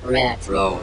Retro.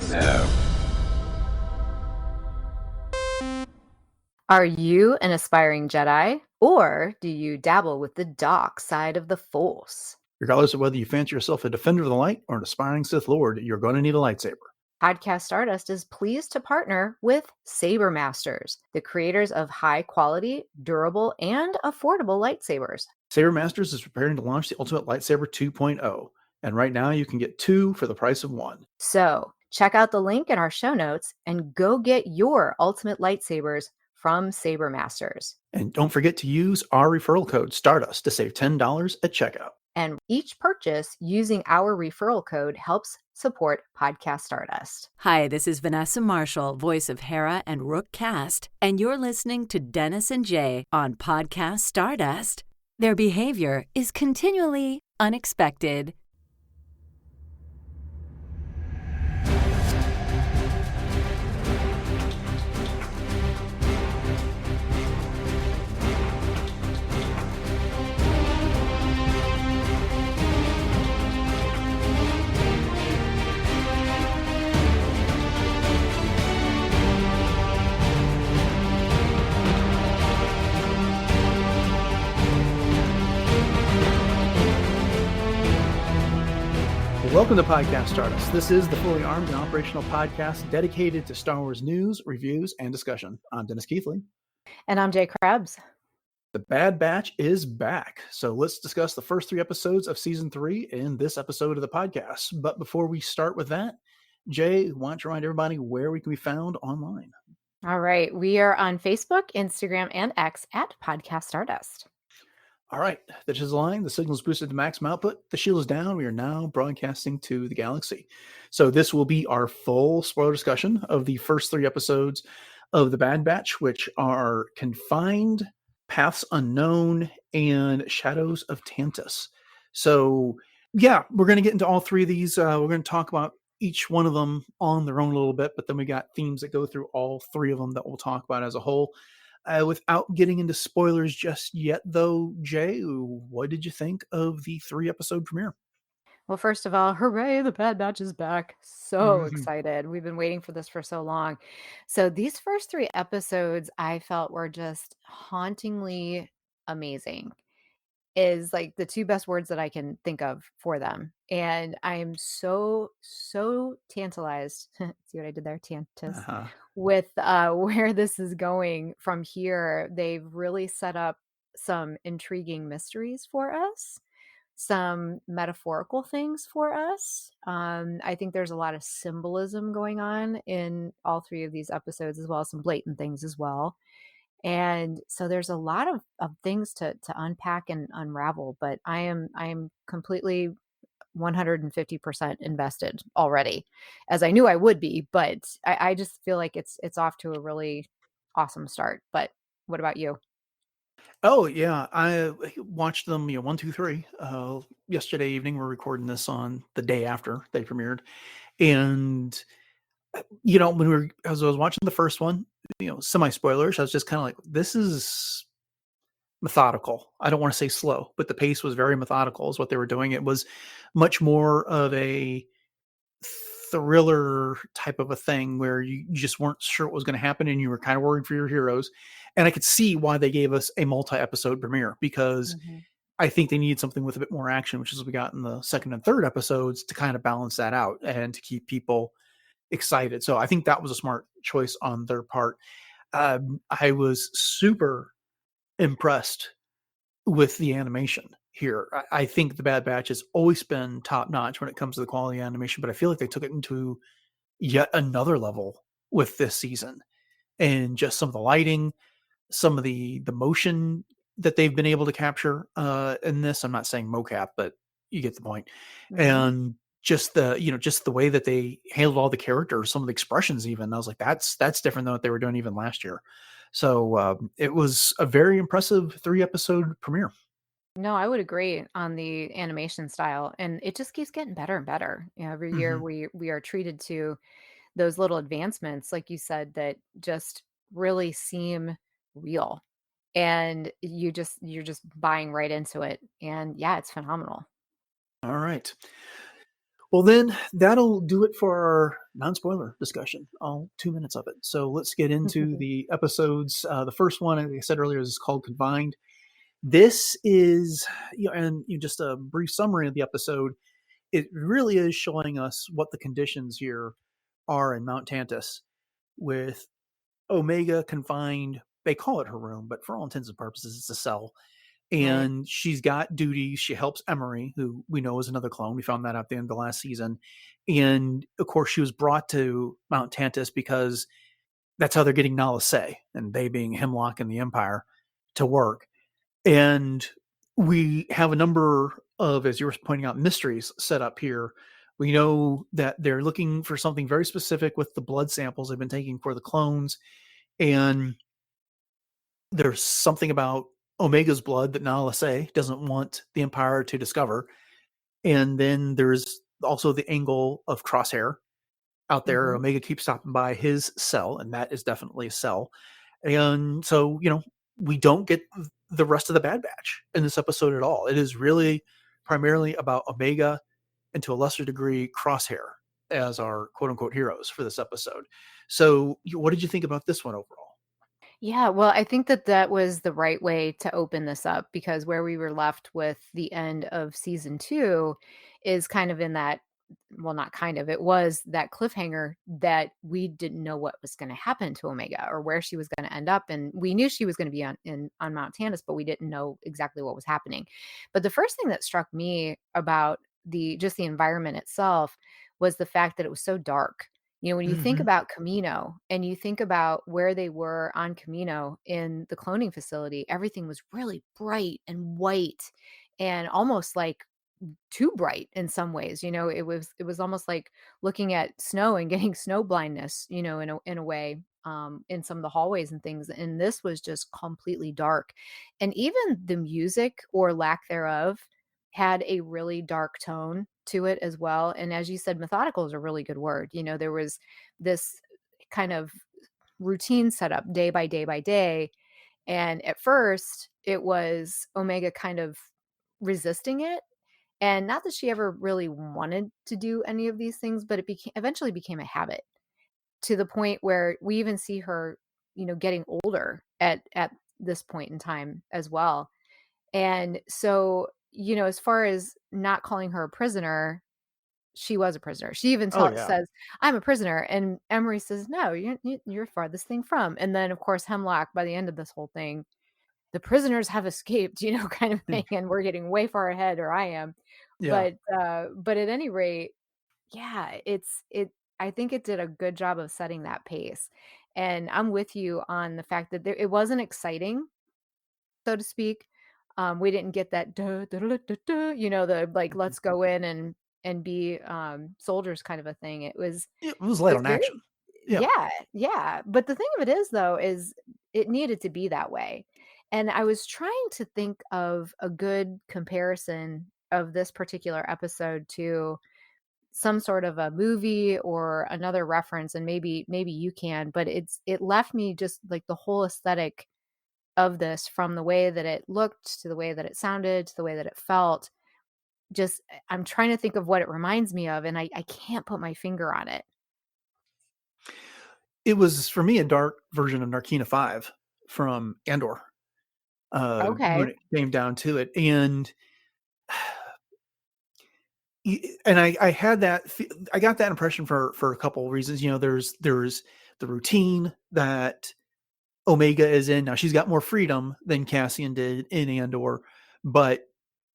Are you an aspiring Jedi, or do you dabble with the dark side of the Force? Regardless of whether you fancy yourself a defender of the light or an aspiring Sith Lord, you're going to need a lightsaber. Podcast Stardust is pleased to partner with Saber Masters, the creators of high-quality, durable, and affordable lightsabers. Saber Masters is preparing to launch the Ultimate Lightsaber 2.0, and right now you can get 2 for the price of 1. So, check out the link in our show notes and go get your ultimate lightsabers from Saber Masters. And don't forget to use our referral code Stardust to save $10 at checkout. And each purchase using our referral code helps support Podcast Stardust. Hi, this is Vanessa Marshall, voice of Hera and Rook Cast, and you're listening to Dennis and Jay on Podcast Stardust. Their behavior is continually unexpected. Welcome to Podcast Stardust. This is the fully armed and operational podcast dedicated to Star Wars news, reviews, and discussion. I'm Dennis Keithley. And I'm Jay Krebs. The Bad Batch is back. So let's discuss the first 3 episodes of Season 3 in this episode of the podcast. But before we start with that, Jay, why don't you remind everybody where we can be found online? All right. We are on Facebook, Instagram, and X at Podcast Stardust. All right, the chisel line, the signal's boosted to maximum output, the shield is down, we are now broadcasting to the galaxy. So this will be our full spoiler discussion of the first 3 episodes of The Bad Batch, which are Confined, Paths Unknown, and Shadows of Tantiss. So yeah, we're going to get into all 3 of these. We're going to talk about each one of them on their own a little bit, but then we got themes that go through all 3 of them that we'll talk about as a whole. Without getting into spoilers just yet, though, Jay, what did you think of the 3-episode premiere? Well, first of all, hooray, the Bad Batch is back. So excited. We've been waiting for this for so long. So these first 3 episodes I felt were just hauntingly amazing. Is like the 2 best words that I can think of for them. And I am so tantalized. See what I did there? Tantiss. With where this is going from here. They've really set up some intriguing mysteries for us, some metaphorical things for us. I think there's a lot of symbolism going on in all 3 of these episodes, as well as some blatant things as well. And so there's a lot of things to unpack and unravel, but I am completely 150% invested already, as I knew I would be, but I just feel like it's off to a really awesome start. But what about you? Oh yeah, I watched them, 1, 2, 3. Yesterday evening. We're recording this on the day after they premiered, and as I was watching the first one, semi spoilers, I was just kind of like, this is methodical. I don't want to say slow, but the pace was very methodical is what they were doing. It was much more of a thriller type of a thing where you just weren't sure what was going to happen and you were kind of worried for your heroes. And I could see why they gave us a multi-episode premiere, because I think they needed something with a bit more action, which is what we got in the second and third episodes, to kind of balance that out and to keep people excited. So I think that was a smart choice on their part. I was super impressed with the animation here. I think the Bad Batch has always been top notch when it comes to the quality of animation, but I feel like they took it into yet another level with this season, and just some of the lighting, some of the motion that they've been able to capture in this. I'm not saying mocap, but you get the point. And just the way that they handled all the characters, some of the expressions, even I was like, that's different than what they were doing even last year. So it was a very impressive 3-episode premiere. No, I would agree on the animation style, and it just keeps getting better and better. Every year we are treated to those little advancements, like you said, that just really seem real, and you're just buying right into it. And yeah, it's phenomenal. All right. Well, then that'll do it for our non-spoiler discussion, all 2 minutes of it. So let's get into the episodes. The first one, like I said earlier, is called Confined. This is, just a brief summary of the episode. It really is showing us what the conditions here are in Mount Tantiss, with Omega confined. They call it her room, but for all intents and purposes, it's a cell. And right. She's got duties. She helps Emery, who we know is another clone. We found that out at the end of the last season. And of course, she was brought to Mount Tantiss because that's how they're getting Nala Se, and they being Hemlock and the Empire, to work. And we have a number of, as you were pointing out, mysteries set up here. We know that they're looking for something very specific with the blood samples they've been taking for the clones. And there's something about Omega's blood that Nala Se doesn't want the Empire to discover. And then there's also the angle of Crosshair out there. Mm-hmm. Omega keeps stopping by his cell, and that is definitely a cell. And so, we don't get the rest of the Bad Batch in this episode at all. It is really primarily about Omega and, to a lesser degree, Crosshair as our quote-unquote heroes for this episode. So what did you think about this one overall? Yeah, well, I think that was the right way to open this up, because where we were left with the end of season 2 is kind of in that, well, not kind of, it was that cliffhanger that we didn't know what was going to happen to Omega or where she was going to end up. And we knew she was going to be on Mount Tantiss, but we didn't know exactly what was happening. But the first thing that struck me about the environment itself was the fact that it was so dark. When you think about Camino and you think about where they were on Camino in the cloning facility, everything was really bright and white and almost like too bright in some ways. It was almost like looking at snow and getting snow blindness, in a way, in some of the hallways and things. And this was just completely dark. And even the music, or lack thereof, had a really dark tone to it as well. And as you said, methodical is a really good word. There was this kind of routine set up day by day by day. And at first it was Omega kind of resisting it. And not that she ever really wanted to do any of these things, but it eventually became a habit, to the point where we even see her, getting older at this point in time as well. And so, as far as not calling her a prisoner, she was a prisoner. She even says, "I'm a prisoner." And Emery says, "No, you're farthest thing from." And then, of course, Hemlock, by the end of this whole thing, the prisoners have escaped, kind of thing. And we're getting way far ahead, or I am. Yeah. But at any rate, yeah, I think it did a good job of setting that pace. And I'm with you on the fact that it wasn't exciting, so to speak. We didn't get that, duh, duh, duh, duh, duh, the like, let's go in and be soldiers kind of a thing. It was light on action. Yeah. But the thing of it is, though, is it needed to be that way. And I was trying to think of a good comparison of this particular episode to some sort of a movie or another reference, and maybe you can, but it left me just like the whole aesthetic of this, from the way that it looked to the way that it sounded to the way that it felt. Just, I'm trying to think of what it reminds me of, and I can't put my finger on it. It was, for me, a dark version of Narkina 5 from Andor. Okay. When it came down to it. And I had that, I got that impression for a couple of reasons. There's the routine that Omega is in. Now, she's got more freedom than Cassian did in Andor, but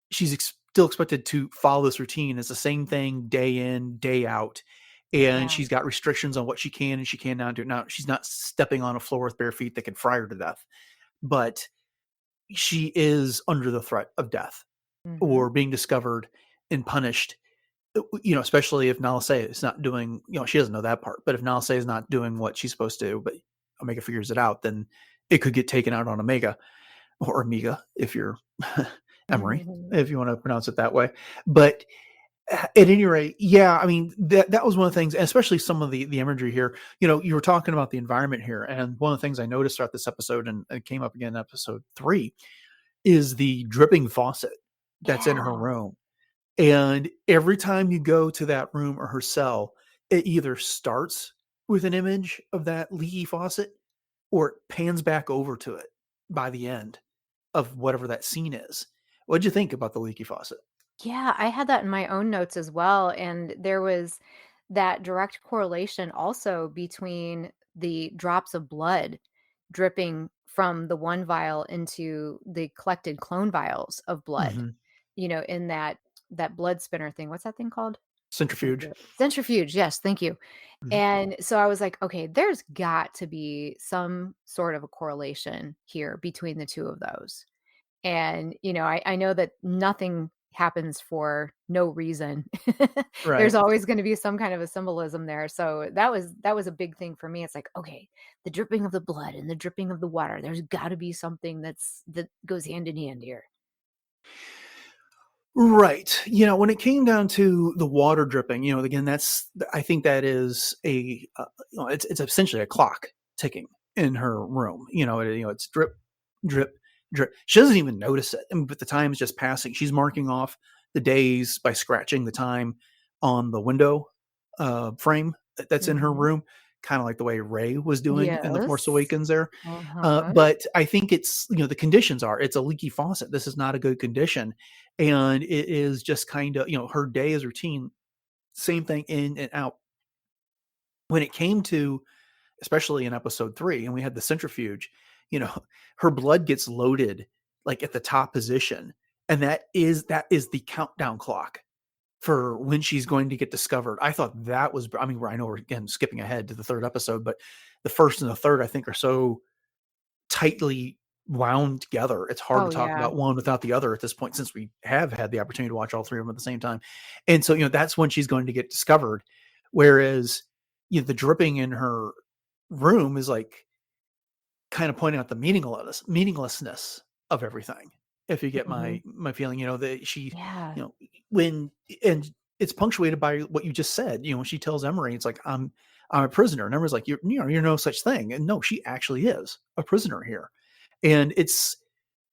she's still expected to follow this routine. It's the same thing day in, day out. And she's got restrictions on what she can and she cannot do. Now, she's not stepping on a floor with bare feet that could fry her to death, but she is under the threat of death or being discovered and punished, especially if Nala Se is not doing, she doesn't know that part, but if Nala Se is not doing what she's supposed to, but Omega figures it out, then it could get taken out on Omega, or Omega, if you're Emery, if you want to pronounce it that way. But at any rate, I mean, that was one of the things, especially some of the imagery here. You were talking about the environment here, and one of the things I noticed throughout this episode, and it came up again in episode 3, is the dripping faucet that's in her room. And every time you go to that room or her cell, it either starts with an image of that leaky faucet or it pans back over to it by the end of whatever that scene is. What'd you think about the leaky faucet? Yeah, I had that in my own notes as well, and there was that direct correlation also between the drops of blood dripping from the one vial into the collected clone vials of blood, Mhm. in that blood spinner thing. What's that thing called? I can't Centrifuge. do it. Centrifuge, yes, thank you. Mhm. And so I was like, "Okay, there's got to be some sort of a correlation here between the 2 of those." And, I know that nothing happens for no reason. There's Right. always gonna be some kind of a symbolism there, so that was a big thing for me. It's like, "Okay, the dripping of the blood and the dripping of the water, there's gotta be something that goes hand in hand here." Right. When it came down to the water dripping, again, I think that is it's essentially a clock ticking in her room. It's drip, drip, drip. She doesn't even notice it, but the time is just passing. She's marking off the days by scratching the time on the window frame that's in her Mhm. room, kind of like the way Ray was doing in The Force Yes. Awakens there. Uh-huh. But I think the conditions it's a leaky faucet. This is not a good condition. And it is just kind of, her day is routine, same thing in and out. When it came to, especially in episode 3, and we had the centrifuge, you know, her blood gets loaded like at the top position. And that is the countdown clock for when she's going to get discovered. I thought that was, I mean, I know we're again skipping ahead to the 3rd episode, but the 1st and the 3rd, I think, are so tightly wound together. It's hard Oh, to talk yeah. about one without the other at this point, since we have had the opportunity to watch all 3 of them at the same time. And so, that's when she's going to get discovered. Whereas, the dripping in her room is like kind of pointing out the meaninglessness of everything. If you get Mhm. my feeling, that she, Yeah. you know, when and it's punctuated by what you just said. When she tells Emery, it's like I'm a prisoner, and Emery's like, you're no such thing, and no, she actually is a prisoner here, and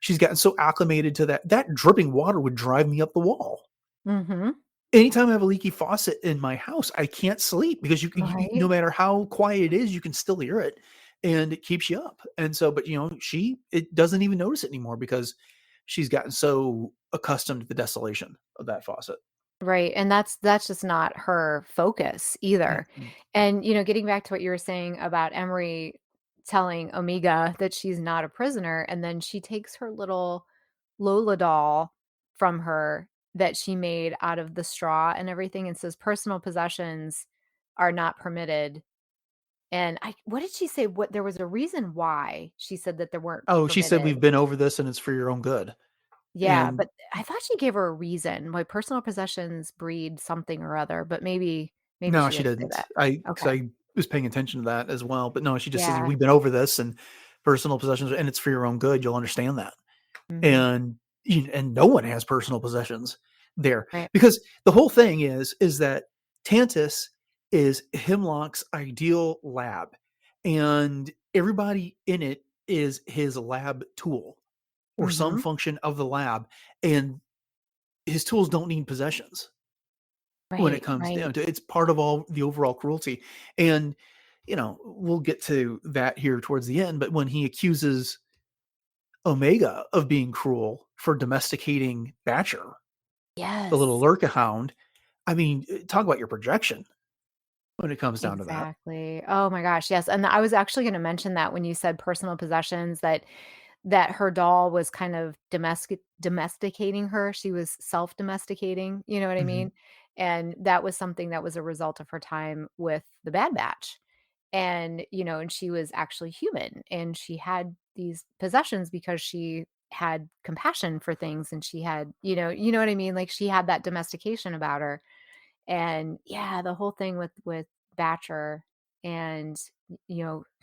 she's gotten so acclimated to that dripping water would drive me up the wall. Mhm. Anytime I have a leaky faucet in my house, I can't sleep because no Right? matter how quiet it is, you can still hear it, and it keeps you up. And so, but she it doesn't even notice it anymore because she's gotten so accustomed to the desolation of that faucet. Right, and that's just not her focus either. Mhm. And, getting back to what you were saying about Emery telling Omega that she's not a prisoner, and then she takes her little Lola doll from her that she made out of the straw and everything and says personal possessions are not permitted. And I what did she say? What there was a reason why she said that they weren't Oh, she said, permitted. "We've been over this, and it's for your own good." Yeah, And but I thought she gave her a reason why personal possessions breed something or other, but maybe no, she she didn't say didn't. that. Because Okay. I was paying attention to that as well. But no, she just says, Yeah. "We've been over this, and personal possessions, and it's for your own good. You'll understand that." Mhm. And and no one has personal possessions there, Right. because the whole thing is that Tantiss is Hemlock's ideal lab, and everybody in it is his lab tool or some Mhm. function of the lab, and his tools don't need possessions when it Right, comes right. down to it's part of all the overall cruelty. And we'll get to that here towards the end, but when he accuses Omega of being cruel for domesticating Batcher, the little Yes. Lurka hound. I mean, talk about your projection when it comes down to that. Exactly. Oh my gosh, yes, and I was actually gonna mention that when you said personal possessions that her doll was kind of domesticating her, she was self-domesticating, you know what I Mhm, mean? And that was something that was a result of her time with the Bad Batch. And, and she was actually human, and she had these possessions because she had compassion for things, and she had, you know what I mean? Like, she had that domestication about her. And yeah, the whole thing with Batcher and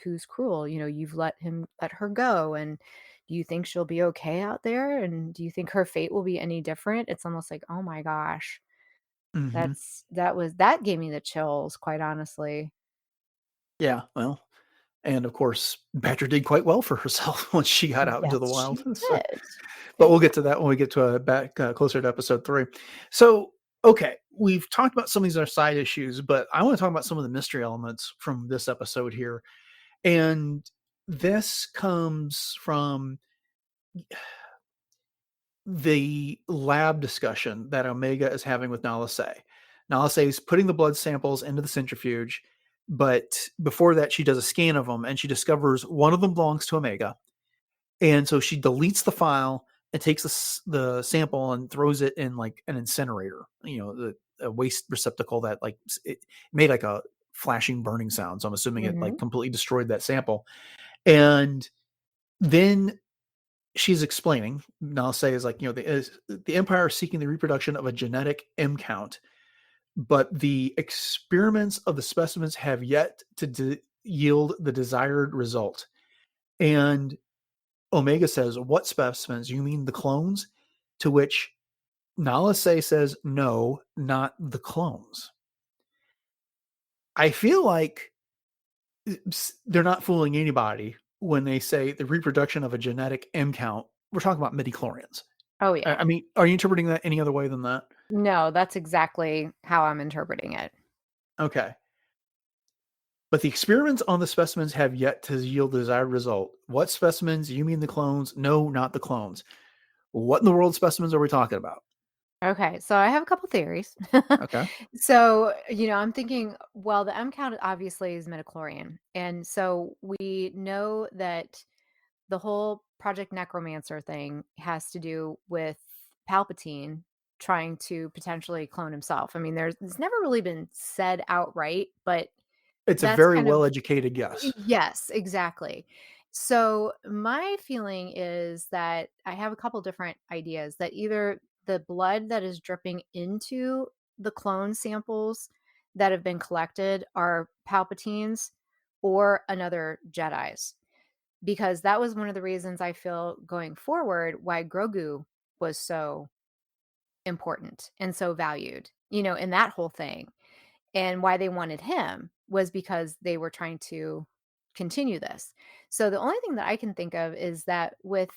who's cruel, you've let her go, and do you think she'll be okay out there, and do you think her fate will be any different? It's almost like, oh my gosh, mhm. that gave me the chills, quite honestly. Yeah, well, And of course, Badger did quite well for herself once she got out into the Yes, wild. she So, did. but we'll get to that when we get to back closer to episode 3. So, okay, we've talked about some of these are side issues, but I want to talk about some of the mystery elements from this episode here. And this comes from the lab discussion that Omega is having with Nala Se. Nala Se is putting the blood samples into the centrifuge, but before that, she does a scan of them and she discovers one of them belongs to Omega. And so she deletes the file and takes the sample and throws it in like an incinerator, a waste receptacle that like it made like a flashing burning sound. So I'm assuming it like completely destroyed that sample. And then she's explaining, Nala Se is like, the Empire is seeking the reproduction of a genetic M count, but the experiments of the specimens have yet to yield the desired result. And Omega says, what specimens? You mean the clones? To which Nala Se says, no, not the clones. I feel like they're not fooling anybody when they say the reproduction of a genetic M count. We're talking about midichlorians. Oh, yeah. I mean, are you interpreting that any other way than that? No, that's exactly how I'm interpreting it. Okay. But the experiments on the specimens have yet to yield the desired result. What specimens? You mean the clones? No, not the clones. What in the world specimens are we talking about? Okay, so I have a couple theories. Okay. So, I'm thinking, well, the M count obviously is midichlorian. And so we know that the whole Project Necromancer thing has to do with Palpatine trying to potentially clone himself. I mean, it's never really been said outright, but It's a that's very kind of well-educated guess. yes, exactly. So my feeling is that I have a couple different ideas that either the blood that is dripping into the clone samples that have been collected are Palpatine's or another Jedi's. Because that was one of the reasons I feel going forward why Grogu was so important and so valued, in that whole thing. And why they wanted him was because they were trying to continue this. So the only thing that I can think of is that with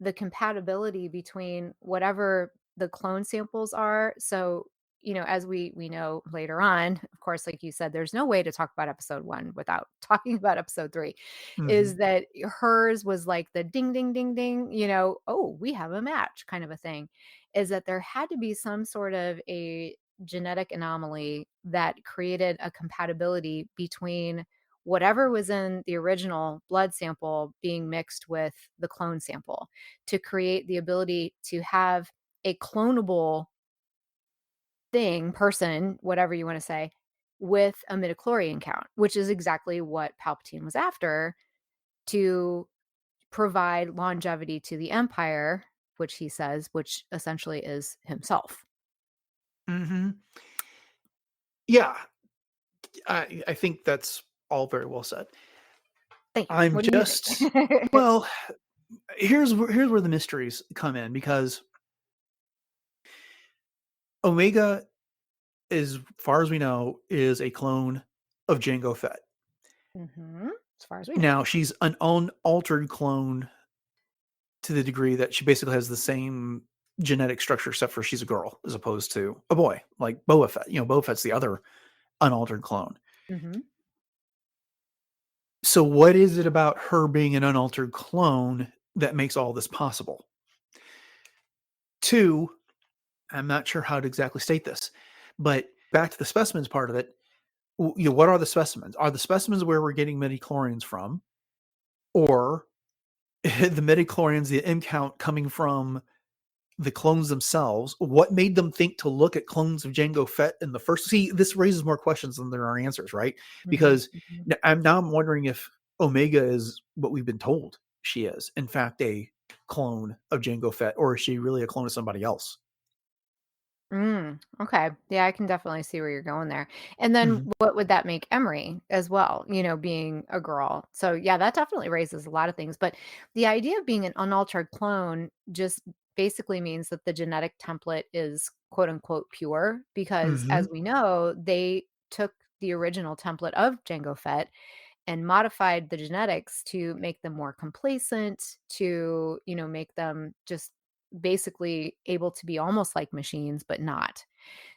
the compatibility between whatever the clone samples are, so as we know later on, of course, like you said, there's no way to talk about episode 1 without talking about episode 3, Mhm. is that hers was like the ding ding ding ding, oh, we have a match kind of a thing, is that there had to be some sort of a genetic anomaly that created a compatibility between whatever was in the original blood sample being mixed with the clone sample to create the ability to have a clonable thing, person, whatever you want to say, with a midichlorian count, which is exactly what Palpatine was after to provide longevity to the Empire, which he says, which essentially is himself. Mhm. Yeah. I think that's all very well said. Thank you. I'm What do you just think? well, here's where the mysteries come in because Omega, as far as we know, is a clone of Jango Fett. As far as we know. Now, she's an unaltered clone to the degree that she basically has the same genetic structure, except for she's a girl as opposed to a boy, like Boba Fett. Boba Fett's the other unaltered clone. Mhm. So, what is it about her being an unaltered clone that makes all this possible? Two, I'm not sure how to exactly state this, but back to the specimens part of it. What are the specimens? Are the specimens where we're getting midichlorians from, or the midichlorians, the M count coming from the clones themselves? What made them think to look at clones of Jango Fett in the first? See, this raises more questions than there are answers, right? Mhm. Because Mhm. I'm wondering if Omega is what we've been told she is, in fact, a clone of Jango Fett, or is she really a clone of somebody else? Okay. Yeah, I can definitely see where you're going there. And then Mhm. what would that make Emery as well, being a girl? So yeah, that definitely raises a lot of things. But the idea of being an unaltered clone just basically means that the genetic template is quote unquote pure, because as Mhm. we know, they took the original template of Jango Fett and modified the genetics to make them more complacent, to, make them just basically able to be almost like machines, but not.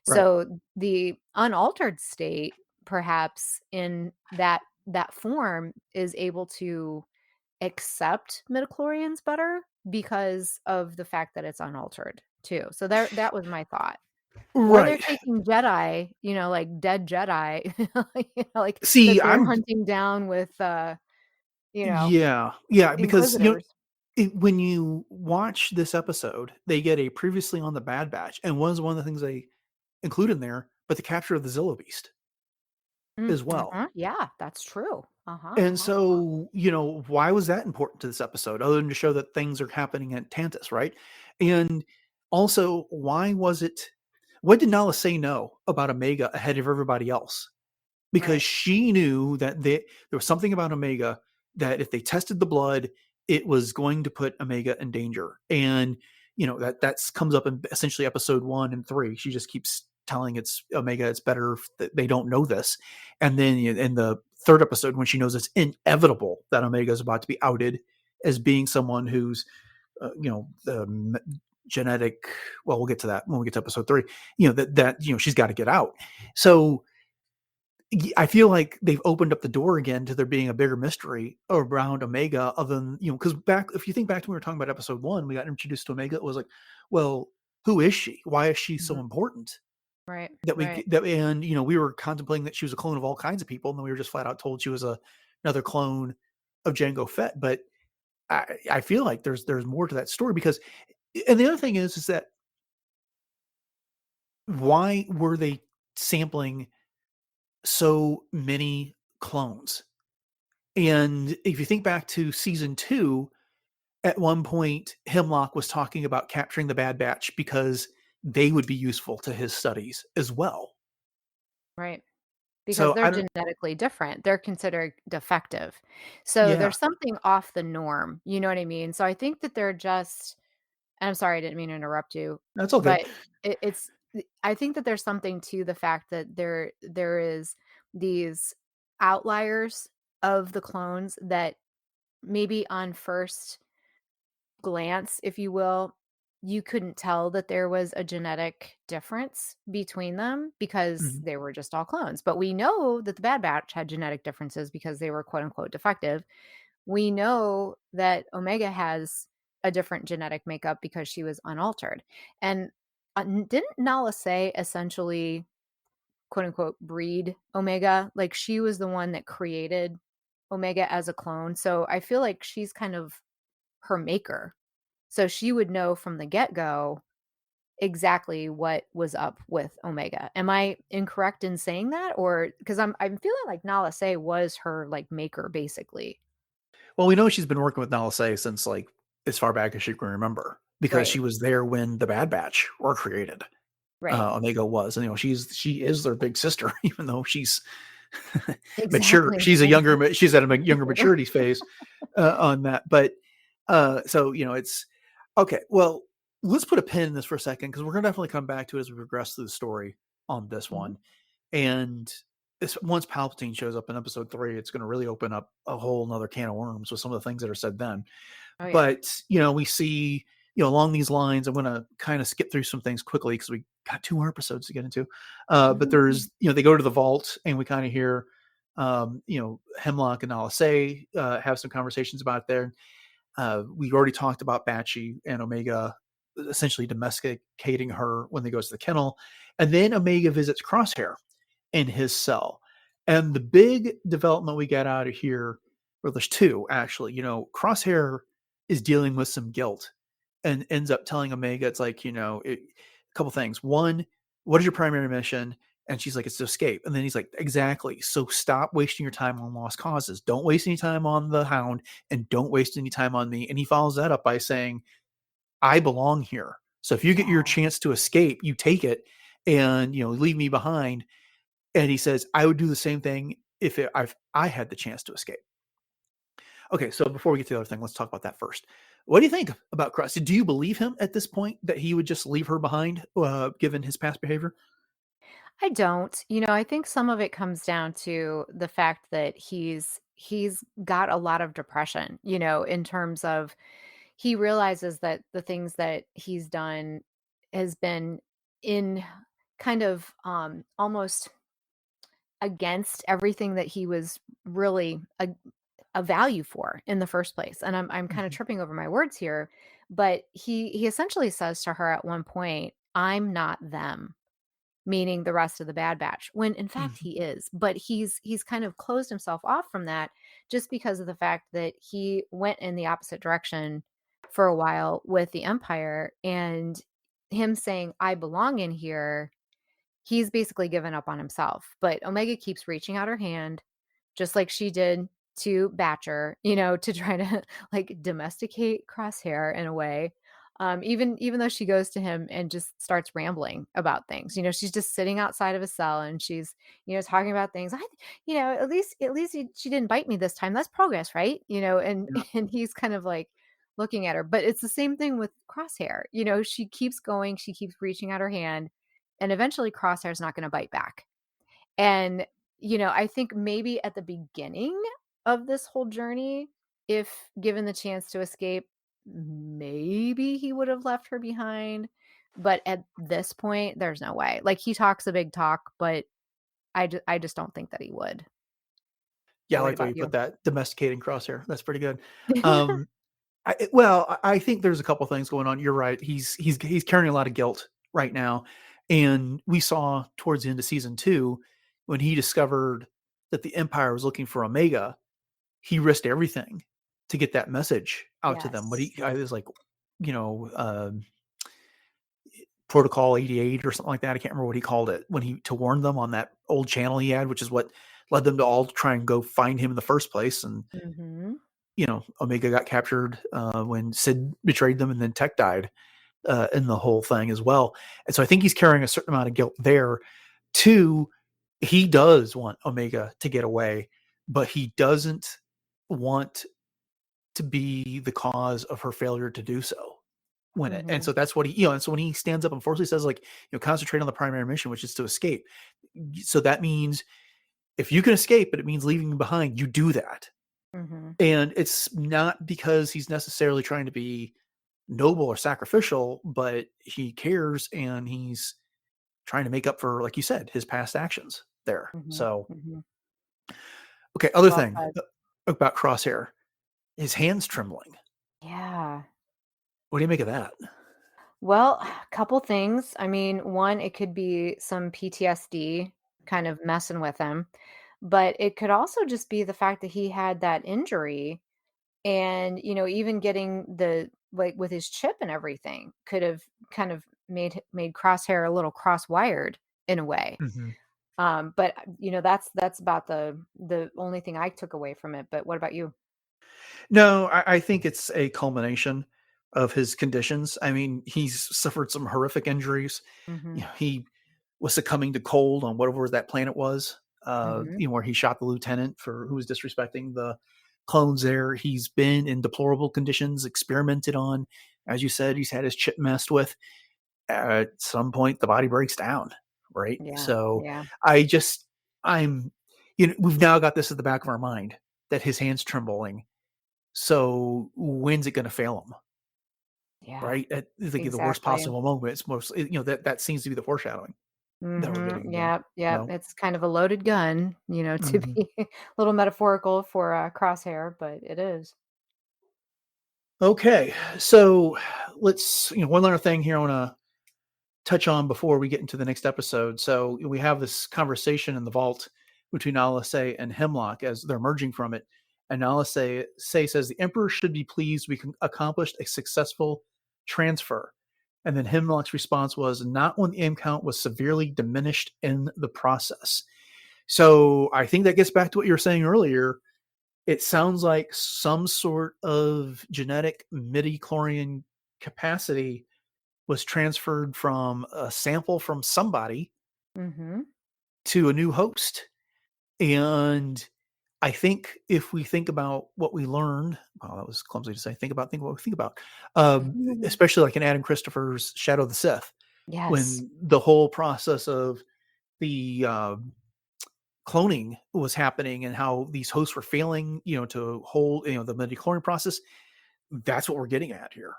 Right. So the unaltered state, perhaps in that form, is able to accept midichlorians better because of the fact that it's unaltered too. So that was my thought. Or they're Right. taking Jedi, like dead Jedi, like See, that they're hunting down with, yeah, because Inquisitors. when you watch this episode, they get a previously on the Bad Batch, and one of the things they include in there, but the capture of the Zilla Beast as well. Yeah, that's true. And so, why was that important to this episode, other than to show that things are happening at Tantiss, right? And also, what did Nala say no about Omega ahead of everybody else? Because Right. she knew that there was something about Omega that if they tested the blood, it was going to put Omega in danger. And that's comes up in essentially episode 1 and 3. She just keeps telling it's Omega, it's better that they don't know this. And then in the third episode, when she knows it's inevitable that Omega is about to be outed as being someone who's the genetic, well, we'll get to that when we get to episode 3, that she's got to get out. So I feel like they've opened up the door again to there being a bigger mystery around Omega, other than, because if you think back to when we were talking about episode 1, we got introduced to Omega. It was like, well, who is she? Why is she so important? Right. And we were contemplating that she was a clone of all kinds of people, and then we were just flat out told she was another clone of Jango Fett. But I feel like there's more to that story, because, and the other thing is that why were they sampling so many clones? And if you think back to season 2, at one point, Hemlock was talking about capturing the Bad Batch because they would be useful to his studies as well. Right. Because So they're I don't, genetically different. They're considered defective. So yeah, there's something off the norm. You know what I mean? So I think that they're just, and I'm sorry, I didn't mean to interrupt you, that's all good. but I think that there's something to the fact that there is these outliers of the clones that maybe on first glance, if you will, you couldn't tell that there was a genetic difference between them because Mhm. they were just all clones. But we know that the Bad Batch had genetic differences because they were quote unquote defective. We know that Omega has a different genetic makeup because she was unaltered. And didn't Nala say essentially, quote unquote, breed Omega? Like she was the one that created Omega as a clone. So I feel like she's kind of her maker. So she would know from the get-go exactly what was up with Omega. Am I incorrect in saying that? Or because I'm feeling like Nala Se was her like maker basically. Well, we know she's been working with Nala Se since like as far back as she can remember, because she Right. was there when the Bad Batch were created. Right. Omega was, and she is their big sister, even though she's mature. Exactly. She's at a younger maturity phase on that. But so it's okay. Well, let's put a pin in this for a second, because we're gonna definitely come back to it as we progress through the story on this Mhm. one. And once Palpatine shows up in episode 3, it's going to really open up a whole nother can of worms with some of the things that are said then. Oh yeah. But we see along these lines, I'm going to kind of skip through some things quickly because we got 2 more episodes to get into. But there's they go to the vault, and we kind of hear Hemlock and Nala Se have some conversations about it there. We already talked about Batchy and Omega essentially domesticating her when they go to the kennel, and then Omega visits Crosshair in his cell. And the big development we get out of here, well, there's 2 actually. Crosshair is dealing with some guilt and ends up telling Omega, it's like, a couple things. One, what is your primary mission? And she's like, it's to escape. And then he's like, exactly. So stop wasting your time on lost causes. Don't waste any time on the Hound, and don't waste any time on me. And he follows that up by saying, I belong here. So if you get your Yeah. chance to escape, you take it, and leave me behind. And he says, I would do the same thing if I had the chance to escape. Okay, so before we get to the other thing, let's talk about that first. What do you think about Cross? Do you believe him at this point that he would just leave her behind, given his past behavior? I don't. I think some of it comes down to the fact that he's got a lot of depression, in terms of he realizes that the things that he's done has been in kind of almost against everything that he was really a value for in the first place. And I'm kind of Mhm. tripping over my words here, but he essentially says to her at one point, "I'm not them," meaning the rest of the Bad Batch, when in fact Mhm. he is. But he's kind of closed himself off from that just because of the fact that he went in the opposite direction for a while with the Empire, and him saying, "I belong in here," he's basically given up on himself. But Omega keeps reaching out her hand, just like she did to Batcher, to try to like domesticate Crosshair in a way. Even though she goes to him and just starts rambling about things, she's just sitting outside of a cell and she's, talking about things. At least she didn't bite me this time. That's progress, right? And Yeah. and he's kind of like looking at her, but it's the same thing with Crosshair. She keeps going, she keeps reaching out her hand, and eventually Crosshair's not going to bite back. And, I think maybe at the beginning of this whole journey, if given the chance to escape, maybe he would have left her behind. But at this point, there's no way. Like, he talks a big talk, but I just don't think that he would. Yeah, Or I what like the way about you put you? that, domesticating Crosshair. That's pretty good. Um, I think there's a couple things going on. You're right. He's carrying a lot of guilt right now, and we saw towards the end of season 2 when he discovered that the Empire was looking for Omega. He risked everything to get that message out to them. But Yes. I was like, you know, Protocol 88 or something like that. I can't remember what he called it when he to warn them on that old channel he had, which is what led them to all try and go find him in the first place. And Mm-hmm. Omega got captured when Sid betrayed them, and then Tech died in the whole thing as well. And so I think he's carrying a certain amount of guilt there. Two, he does want Omega to get away, but he doesn't want to be the cause of her failure to do so. And Mm-hmm. so that's what and so when he stands up and forcefully says, like, concentrate on the primary mission, which is to escape. So that means if you can escape, but it means leaving behind, you do that. Mm-hmm. And it's not because he's necessarily trying to be noble or sacrificial, but he cares and he's trying to make up for, like you said, his past actions there. Mm-hmm. So, Mm-hmm. okay, other Well thing said. about Crosshair, his hands trembling. Yeah. What do you make of that? Well, a couple things. I mean, one, it could be some PTSD kind of messing with him, but it could also just be the fact that he had that injury, and, even getting the like with his chip and everything could have kind of made Crosshair a little cross-wired in a way. Mhm. But that's about the only thing I took away from it. But what about you? No, I think it's a culmination of his conditions. I mean, he's suffered some horrific injuries. Mhm. He was succumbing to cold on whatever that planet was. Mhm. Where he shot the lieutenant for who was disrespecting the clones there. He's been in deplorable conditions, experimented on. As you said, he's had his chip messed with. At some point, the body breaks down, right? Yeah. So Yeah. I just, I'm, we've now got this at the back of our mind that his hand's trembling. So when's it going to fail him? Yeah. Right? At the worst Exactly. possible moment. It's most, that seems to be the foreshadowing that we're getting Mhm. again. Yep, yep. No. It's kind of a loaded gun, to Mhm. be a little metaphorical for, Crosshair, but it is. Okay. So let's, one other thing here I want to touch on before we get into the next episode. So we have this conversation in the vault between Nalase and Hemlock as they're emerging from it. And Nalase says the Emperor should be pleased we accomplished a successful transfer. And then Hemlock's response was not when the M count was severely diminished in the process. So I think that gets back to what you were saying earlier. It sounds like some sort of genetic midi-chlorian capacity was transferred from a sample from somebody Mhm. to a new host. And I think if we think about what we learned, well, that was clumsy to say, think what we think about, especially like in Adam Christopher's Shadow of the Sith, Yes. when the whole process of the cloning was happening and how these hosts were failing, to hold, the midichlorian process. That's what we're getting at here.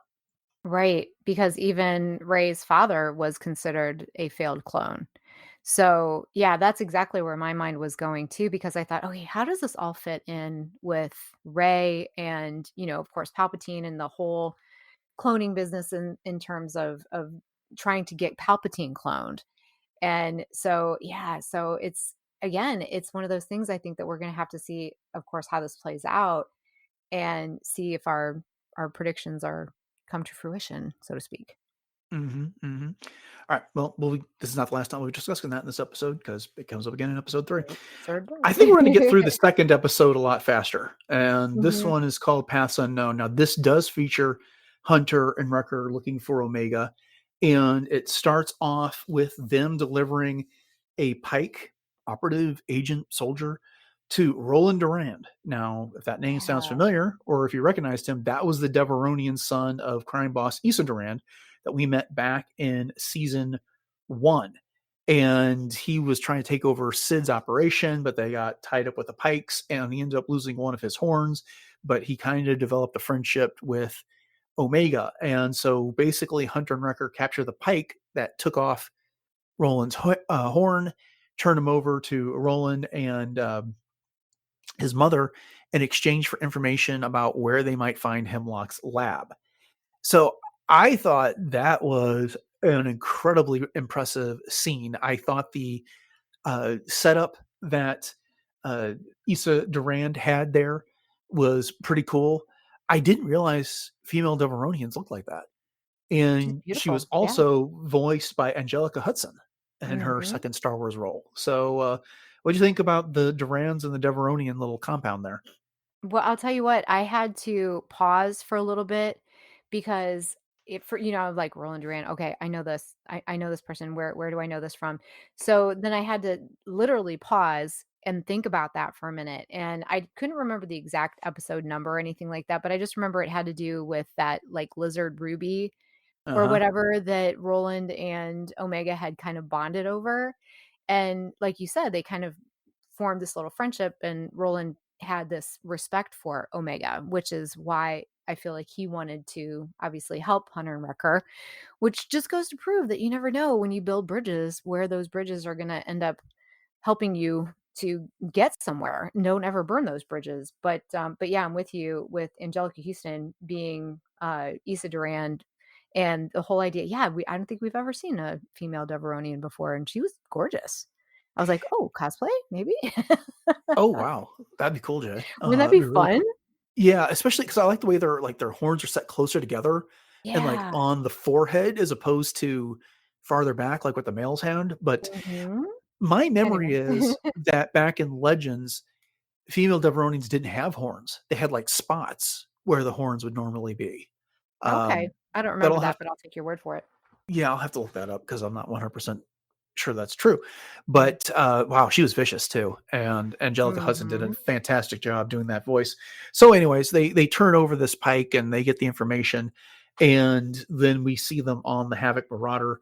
Right, because even Rey's father was considered a failed clone. So, yeah, that's exactly where my mind was going too, because I thought, okay, how does this all fit in with Rey and, of course, Palpatine and the whole cloning business in terms of trying to get Palpatine cloned. And so, yeah, so it's one of those things I think that we're going to have to see, of course, how this plays out and see if our predictions are come to fruition, so to speak. All right. Well, this is not the last time we're discussing that in this episode because it comes up again in episode 3. Sure I think we're going to get does. through the second episode a lot faster. And this Mhm. one is called Paths Unknown. Now, this does feature Hunter and Wrecker looking for Omega. And it starts off with them delivering a Pike operative agent soldier to Roland Durand. Now, if that name sounds Yeah. familiar, or if you recognized him, that was the Deveronian son of crime boss Issa Durand that we met back in season 1. And he was trying to take over Sid's operation, but they got tied up with the Pikes, and he ended up losing one of his horns. But he kind of developed a friendship with Omega. And so basically, Hunter and Wrecker capture the Pike that took off Roland's horn, turned him over to Roland and his mother in exchange for information about where they might find Hemlock's lab. So I thought that was an incredibly impressive scene. I thought the setup that Issa Durand had there was pretty cool. I didn't realize female Deveronians looked like that. She's And she was beautiful. Yeah. also voiced by Angelica Hudson in her Mhm. second Star Wars role. So what do you think about the Durands and the Deveronian little compound there? Well, I'll tell you what, I had to pause for a little bit because it for like Roland Duran, okay, I know this. I know this person. Where do I know this from? So then I had to literally pause and think about that for a minute. And I couldn't remember the exact episode number or anything like that, but I just remember it had to do with that like lizard ruby or Uh-huh. whatever that Roland and Omega had kind of bonded over. And like you said, they kind of formed this little friendship, and Roland had this respect for Omega, which is why I feel like he wanted to obviously help Hunter and Wrecker, which just goes to prove that you never know when you build bridges where those bridges are going to end up helping you to get somewhere. Don't ever burn those bridges. But yeah, I'm with you with Angelica Houston being Issa Durand and the whole idea. Yeah, I don't think we've ever seen a female Deveronian before, and she was gorgeous. I was like, oh, cosplay, maybe. Oh wow, that'd be cool, Jay. Wouldn't that That'd be be really fun? cool. Yeah, especially because I like the way their horns are set closer together and like Yeah. on the forehead as opposed to farther back, like with the male's hand. But Hmm. my memory Anyway. is that back in Legends, female Deveronians didn't have horns. They had like spots where the horns would normally be. Okay. Um, I don't but remember I'll that, have but I'll take your word for it. Yeah, I'll have to look that up because I'm not 100% sure that's true. Mm. But wow, she was vicious too, and Angelica Hudson did a Mhm. fantastic job doing that voice. So, anyways, they turn over this Pike and they get the information, and then we see them on the Havoc Marauder,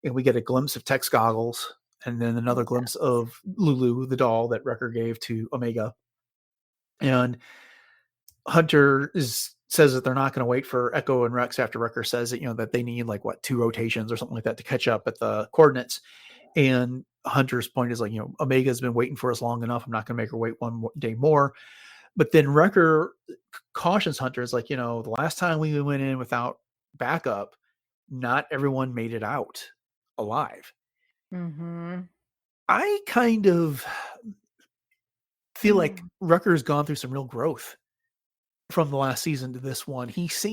and we get a glimpse of Tex Goggles, and then another glimpse Yes. of Lulu, the doll that Wrecker gave to Omega, and Hunter says that they're not going to wait for Echo and Rex after Wrecker says that that they need like 2 rotations or something like that to catch up at the coordinates. And Hunter's point is like Omega's been waiting for us long enough. I'm not going to make her wait one day more. But then Wrecker cautions Hunter is like the last time we went in without backup, not everyone made it out alive. Mhm. I kind of feel like Mm. Wrecker's gone through some real growth from the last season to this one. He's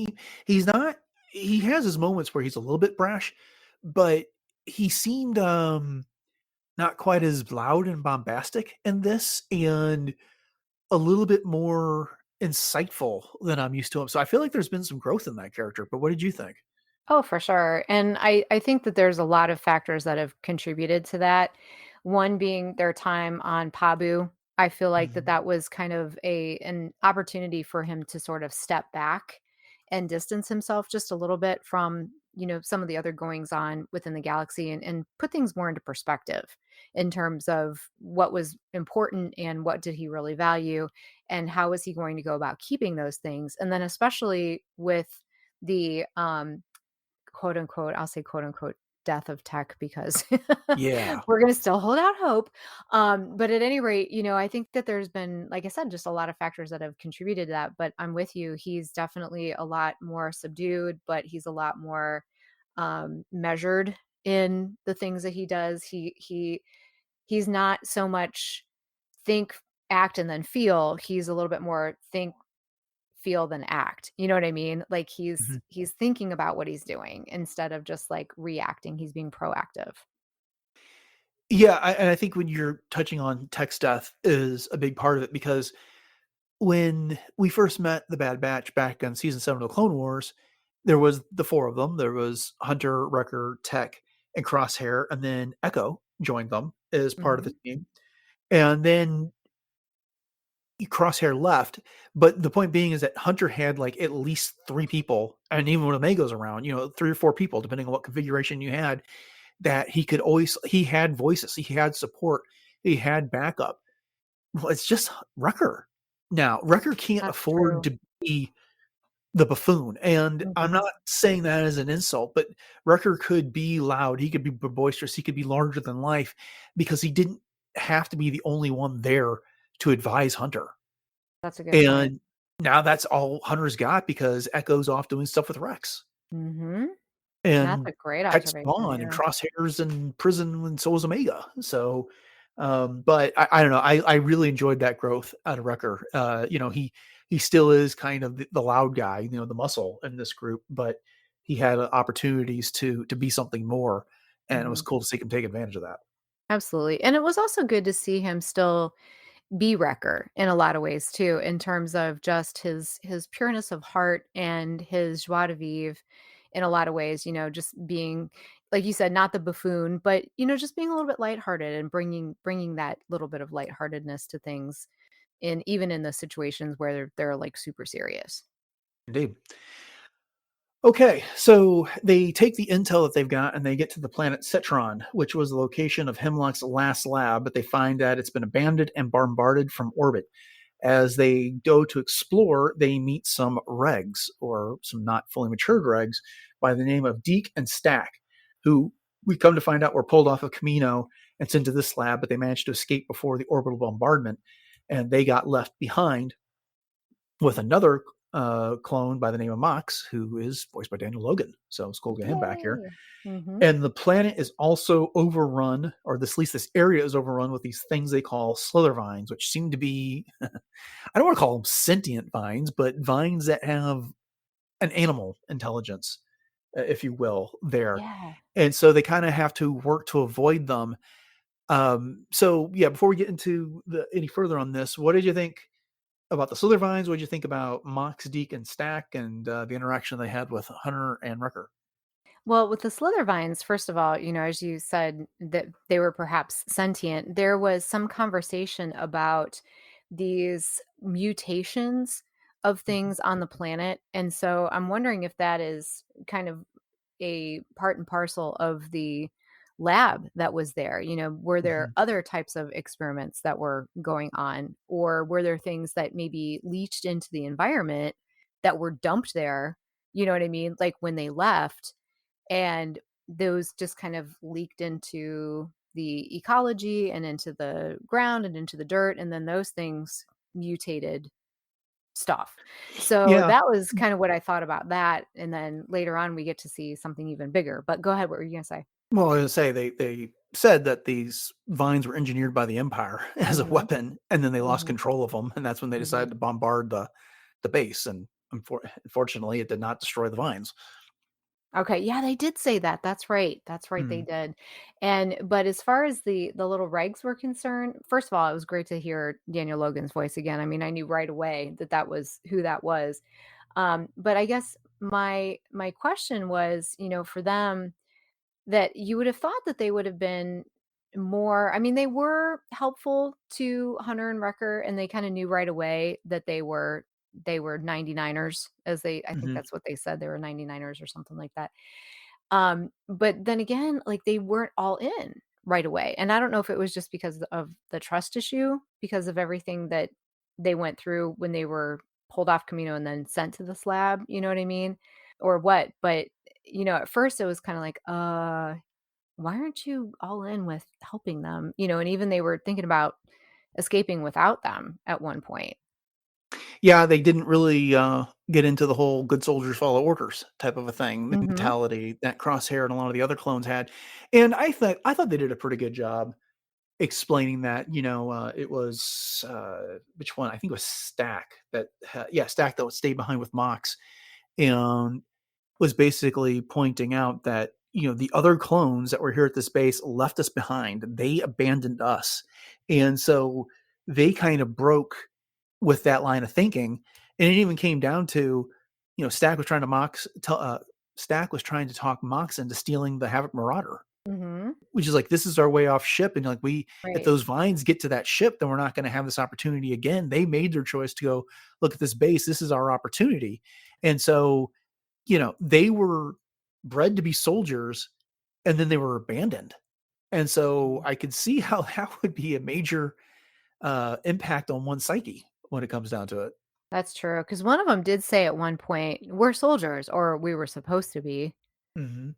not he has his moments where he's a little bit brash, but he seemed not quite as loud and bombastic in this and a little bit more insightful than I'm used to him. So I feel like there's been some growth in that character. But what did you think? Oh, for sure. And I think that there's a lot of factors that have contributed to that. One being their time on Pabu. I feel like that Mhm. that was kind of an opportunity for him to sort of step back and distance himself just a little bit from, some of the other goings on within the galaxy, and put things more into perspective in terms of what was important and what did he really value and how is he going to go about keeping those things. And then especially with the quote unquote, I'll say quote unquote death of tech, because Yeah. we're going to still hold out hope. But at any rate, I think that there's been, like I said, just a lot of factors that have contributed to that. But I'm with you. He's definitely a lot more subdued, but he's a lot more measured in the things that he does. He's not so much think, act, and then feel. He's a little bit more think, feel, than act. You know what I mean? Like Mhm. he's thinking about what he's doing instead of just like reacting. He's being proactive. Yeah, and I think when you're touching on Tech's death is a big part of it because when we first met the Bad Batch back on season 7 of the Clone Wars, there was the 4 of them. There was Hunter, Wrecker, Tech, and Crosshair, and then Echo joined them as part of Hmm. the team. And then Crosshair left, but the point being is that Hunter had, like, at least 3 people, and even when Omega's around, 3 or 4 people, depending on what configuration you had, that he had voices, he had support, he had backup. Well, it's just Wrecker. Now, Wrecker can't That's afford true. to be the buffoon, and I'm Hmm. not saying that as an insult, but Wrecker could be loud, he could be boisterous, he could be larger than life because he didn't have to be the only one there to advise Hunter. That's a good point. And now that's all Hunter's got because Echo's off doing stuff with Rex. Hmm. That's And a great Tech's observation. gone and Yeah. Crosshair's in prison and so is Omega. So but I don't know. I really enjoyed that growth out of Wrecker. He still is kind of the loud guy, the muscle in this group, but he had opportunities to be something more. And it was Hmm. cool to see him take advantage of that. Absolutely. And it was also good to see him still be Wrecker in a lot of ways too, in terms of just his pureness of heart and his joie de vivre in a lot of ways, just being, like you said, not the buffoon, but just being a little bit lighthearted and bringing that little bit of lightheartedness to things, in even in the situations where they're like super serious. Indeed. Okay, so they take the intel that they've got and they get to the planet Cetron, which was the location of Hemlock's last lab, but they find that it's been abandoned and bombarded from orbit. As they go to explore, they meet some regs, or some not fully matured regs, by the name of Deke and Stack, who we come to find out were pulled off of Camino and sent to this lab, but they managed to escape before the orbital bombardment, and they got left behind with another clone by the name of Mox, who is voiced by Daniel Logan. So it's cool to get him back here. Yay. Hmm. And the planet is also overrun, or at least this area is overrun with these things they call slither vines, which seem to be, I don't want to call them sentient vines, but vines that have an animal intelligence, if you will, there. Yeah. And so they kind of have to work to avoid them. So yeah, before we get into any further on this, what did you think about the Slither Vines? What did you think about Mox, Deke, and Stack, and the interaction they had with Hunter and Wrecker? Well, with the slither vines, first of all, as you said that they were perhaps sentient, there was some conversation about these mutations of Mhm. things on the planet. And so I'm wondering if that is kind of a part and parcel of the lab that was there. Were there Mhm. other types of experiments that were going on, or were there things that maybe leached into the environment that were dumped there? You know what I mean? Like when they left, and those just kind of leaked into the ecology and into the ground and into the dirt, and then those things mutated stuff. So Yeah. that was kind of what I thought about that, and then later on we get to see something even bigger. But go ahead, what were you gonna say? Well, I was gonna say they said that these vines were engineered by the Empire as a Mhm, weapon, and then they lost mhm, control of them, and that's when they decided mhm. to bombard the base. And unfortunately, it did not destroy the vines. Okay, yeah, they did say that. That's right, they Hmm. did. And but as far as the little regs were concerned, first of all, it was great to hear Daniel Logan's voice again. I mean, I knew right away that that was who that was. But I guess my question was, for them, that you would have thought that they would have been more. I mean, they were helpful to Hunter and Wrecker, and they kind of knew right away that they were. they were 99ers, as I think that's what they said. They were 99ers or something like that. But then again, like, they weren't all in right away. And I don't know if it was just because of the trust issue, because of everything that they went through when they were pulled off Camino and then sent to this lab, you know what I mean? Or what? But, at first it was kind of like, why aren't you all in with helping them? And even they were thinking about escaping without them at one point. Yeah, they didn't really, get into the whole good soldiers follow orders type of a thing, Mhm. mentality that Crosshair and a lot of the other clones had, and I thought they did a pretty good job explaining that, it was, which one? I think it was Stack that Stack that would stay behind with Mox, and was basically pointing out that, the other clones that were here at this base left us behind. They abandoned us, and so they kind of broke with that line of thinking. And it even came down to, Stack was trying to Stack was trying to talk Mox into stealing the Havoc Marauder, Mhm. which is like, this is our way off ship. And like, if Right. those vines get to that ship, then we're not going to have this opportunity again. They made their choice to go look at this base. This is our opportunity. And so, they were bred to be soldiers and then they were abandoned. And so Mhm. I could see how that would be a major impact on one psyche when it comes down to it. That's true. Because one of them did say at one point, "We're soldiers," or "We were supposed to be." Mhm.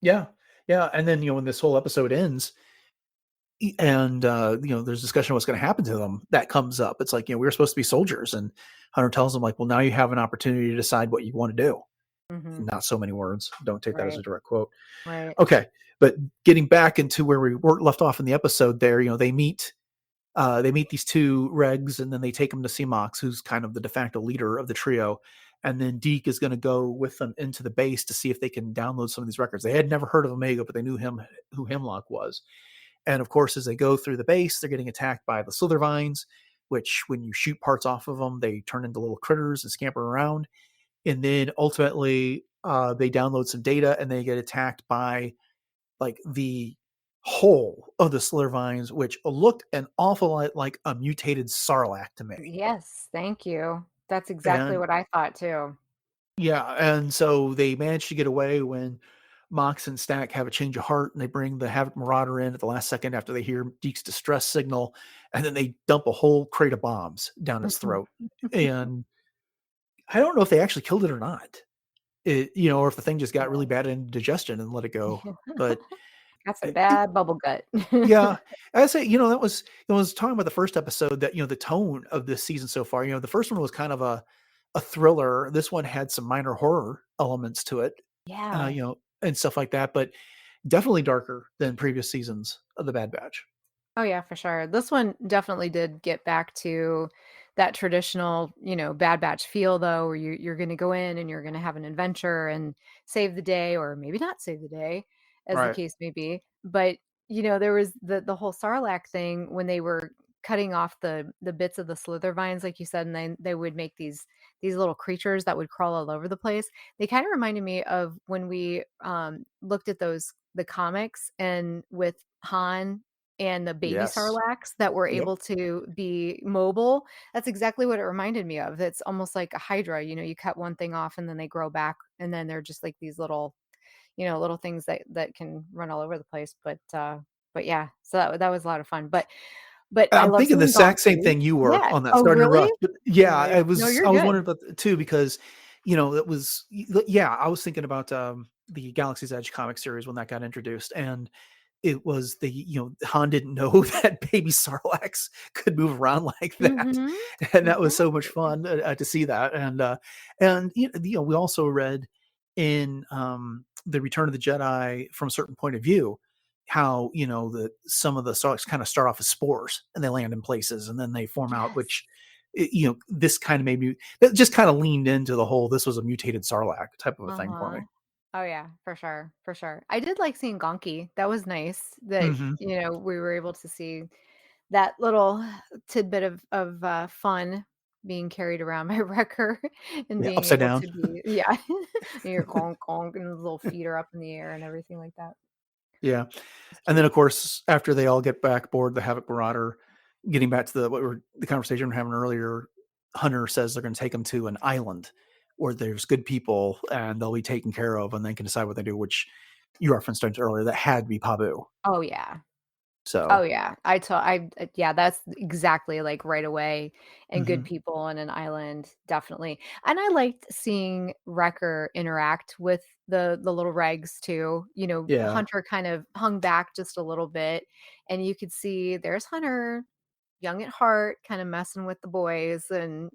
Yeah. Yeah, and then, when this whole episode ends, and, there's discussion of what's gonna happen to them, that comes up. It's like, "We were supposed to be soldiers," and Hunter tells them, like, "Well, now you have an opportunity to decide what you wanna do." Mhm. Not so many words. Don't take that as a Right. direct quote. Right. Okay, but getting back into where we were left off in the episode there, they meet these two regs, and then they take them to see Mox, who's kind of the de facto leader of the trio. And then Deke is going to go with them into the base to see if they can download some of these records. They had never heard of Omega, but they knew who Hemlock was. And of course, as they go through the base, they're getting attacked by the Slithervines, which when you shoot parts off of them, they turn into little critters and scamper around. And then ultimately, they download some data and they get attacked by like the whole of the Slithervines, which looked an awful lot like a mutated Sarlacc to me. Yes, thank you. That's exactly And what I thought too. yeah, and so they managed to get away when Mox and Stack have a change of heart and they bring the Havoc Marauder in at the last second after they hear Deke's distress signal, and then they dump a whole crate of bombs down its Mhm. throat. And I don't know if they actually killed it or not. Or if the thing just got really bad indigestion and let it go. But Got some it, bad bubble gut. yeah, I say, that was it was talking about the first episode that, the tone of this season so far, the first one was kind of a thriller. This one had some minor horror elements to it, Yeah. and stuff like that, but definitely darker than previous seasons of The Bad Batch. Oh, yeah, for sure. This one definitely did get back to that traditional, Bad Batch feel, though, where you're gonna go in and you're gonna have an adventure and save the day, or maybe not save the day, as the Right. case may be. But, there was the whole Sarlacc thing when they were cutting off the bits of the slither vines, like you said, and then they would make these little creatures that would crawl all over the place. They kind of reminded me of when we looked at the comics and with Han and the baby Yes. sarlaccs that were Yep. able to be mobile. That's exactly what it reminded me of. It's almost like a hydra, you cut one thing off and then they grow back and then they're just like these little, little things that can run all over the place. But yeah, so that was a lot of fun. But I I'm love thinking the seeing exact same Gonki. thing you were Yeah. on that. Oh, Starting to really? rush, but yeah, Right. No, you're I was good. wondering about that too because it was yeah, I was thinking about the Galaxy's Edge comic series when that got introduced, and it was Han didn't know that baby Sarlaccs could move around like that, Mhm. and that was so much Exactly. fun to see that. And we also read in the Return of the Jedi from a certain point of view how the some of the Sarlaccs kind of start off as spores and they land in places and then they form out, Yes. which this kind of made me that just kind of leaned into the whole this was a mutated Sarlacc type of a thing for me. Uh-huh. Oh, yeah, for sure, for sure. I did like seeing Gonki. That was nice that, Hmm. we were able to see that little tidbit of fun being carried around by Wrecker and Yeah, being upside able down. to be yeah, and you're gonk, gonk, and his little feet are up in the air and everything like that. Yeah. It's And then cute. of course, after they all get back aboard the Havoc Marauder, getting back to the conversation we were having earlier, Hunter says they're going to take him to an island where there's good people and they'll be taken care of and they can decide what they do, which you referenced earlier, that had to be Pabu. Oh, yeah. Oh, So, yeah. Yeah, that's exactly like right away, and good mhm. people on an island, definitely. And I liked seeing Wrecker interact with the little regs too. Yeah. Hunter kind of hung back just a little bit, and you could see there's Hunter, young at heart, kind of messing with the boys and,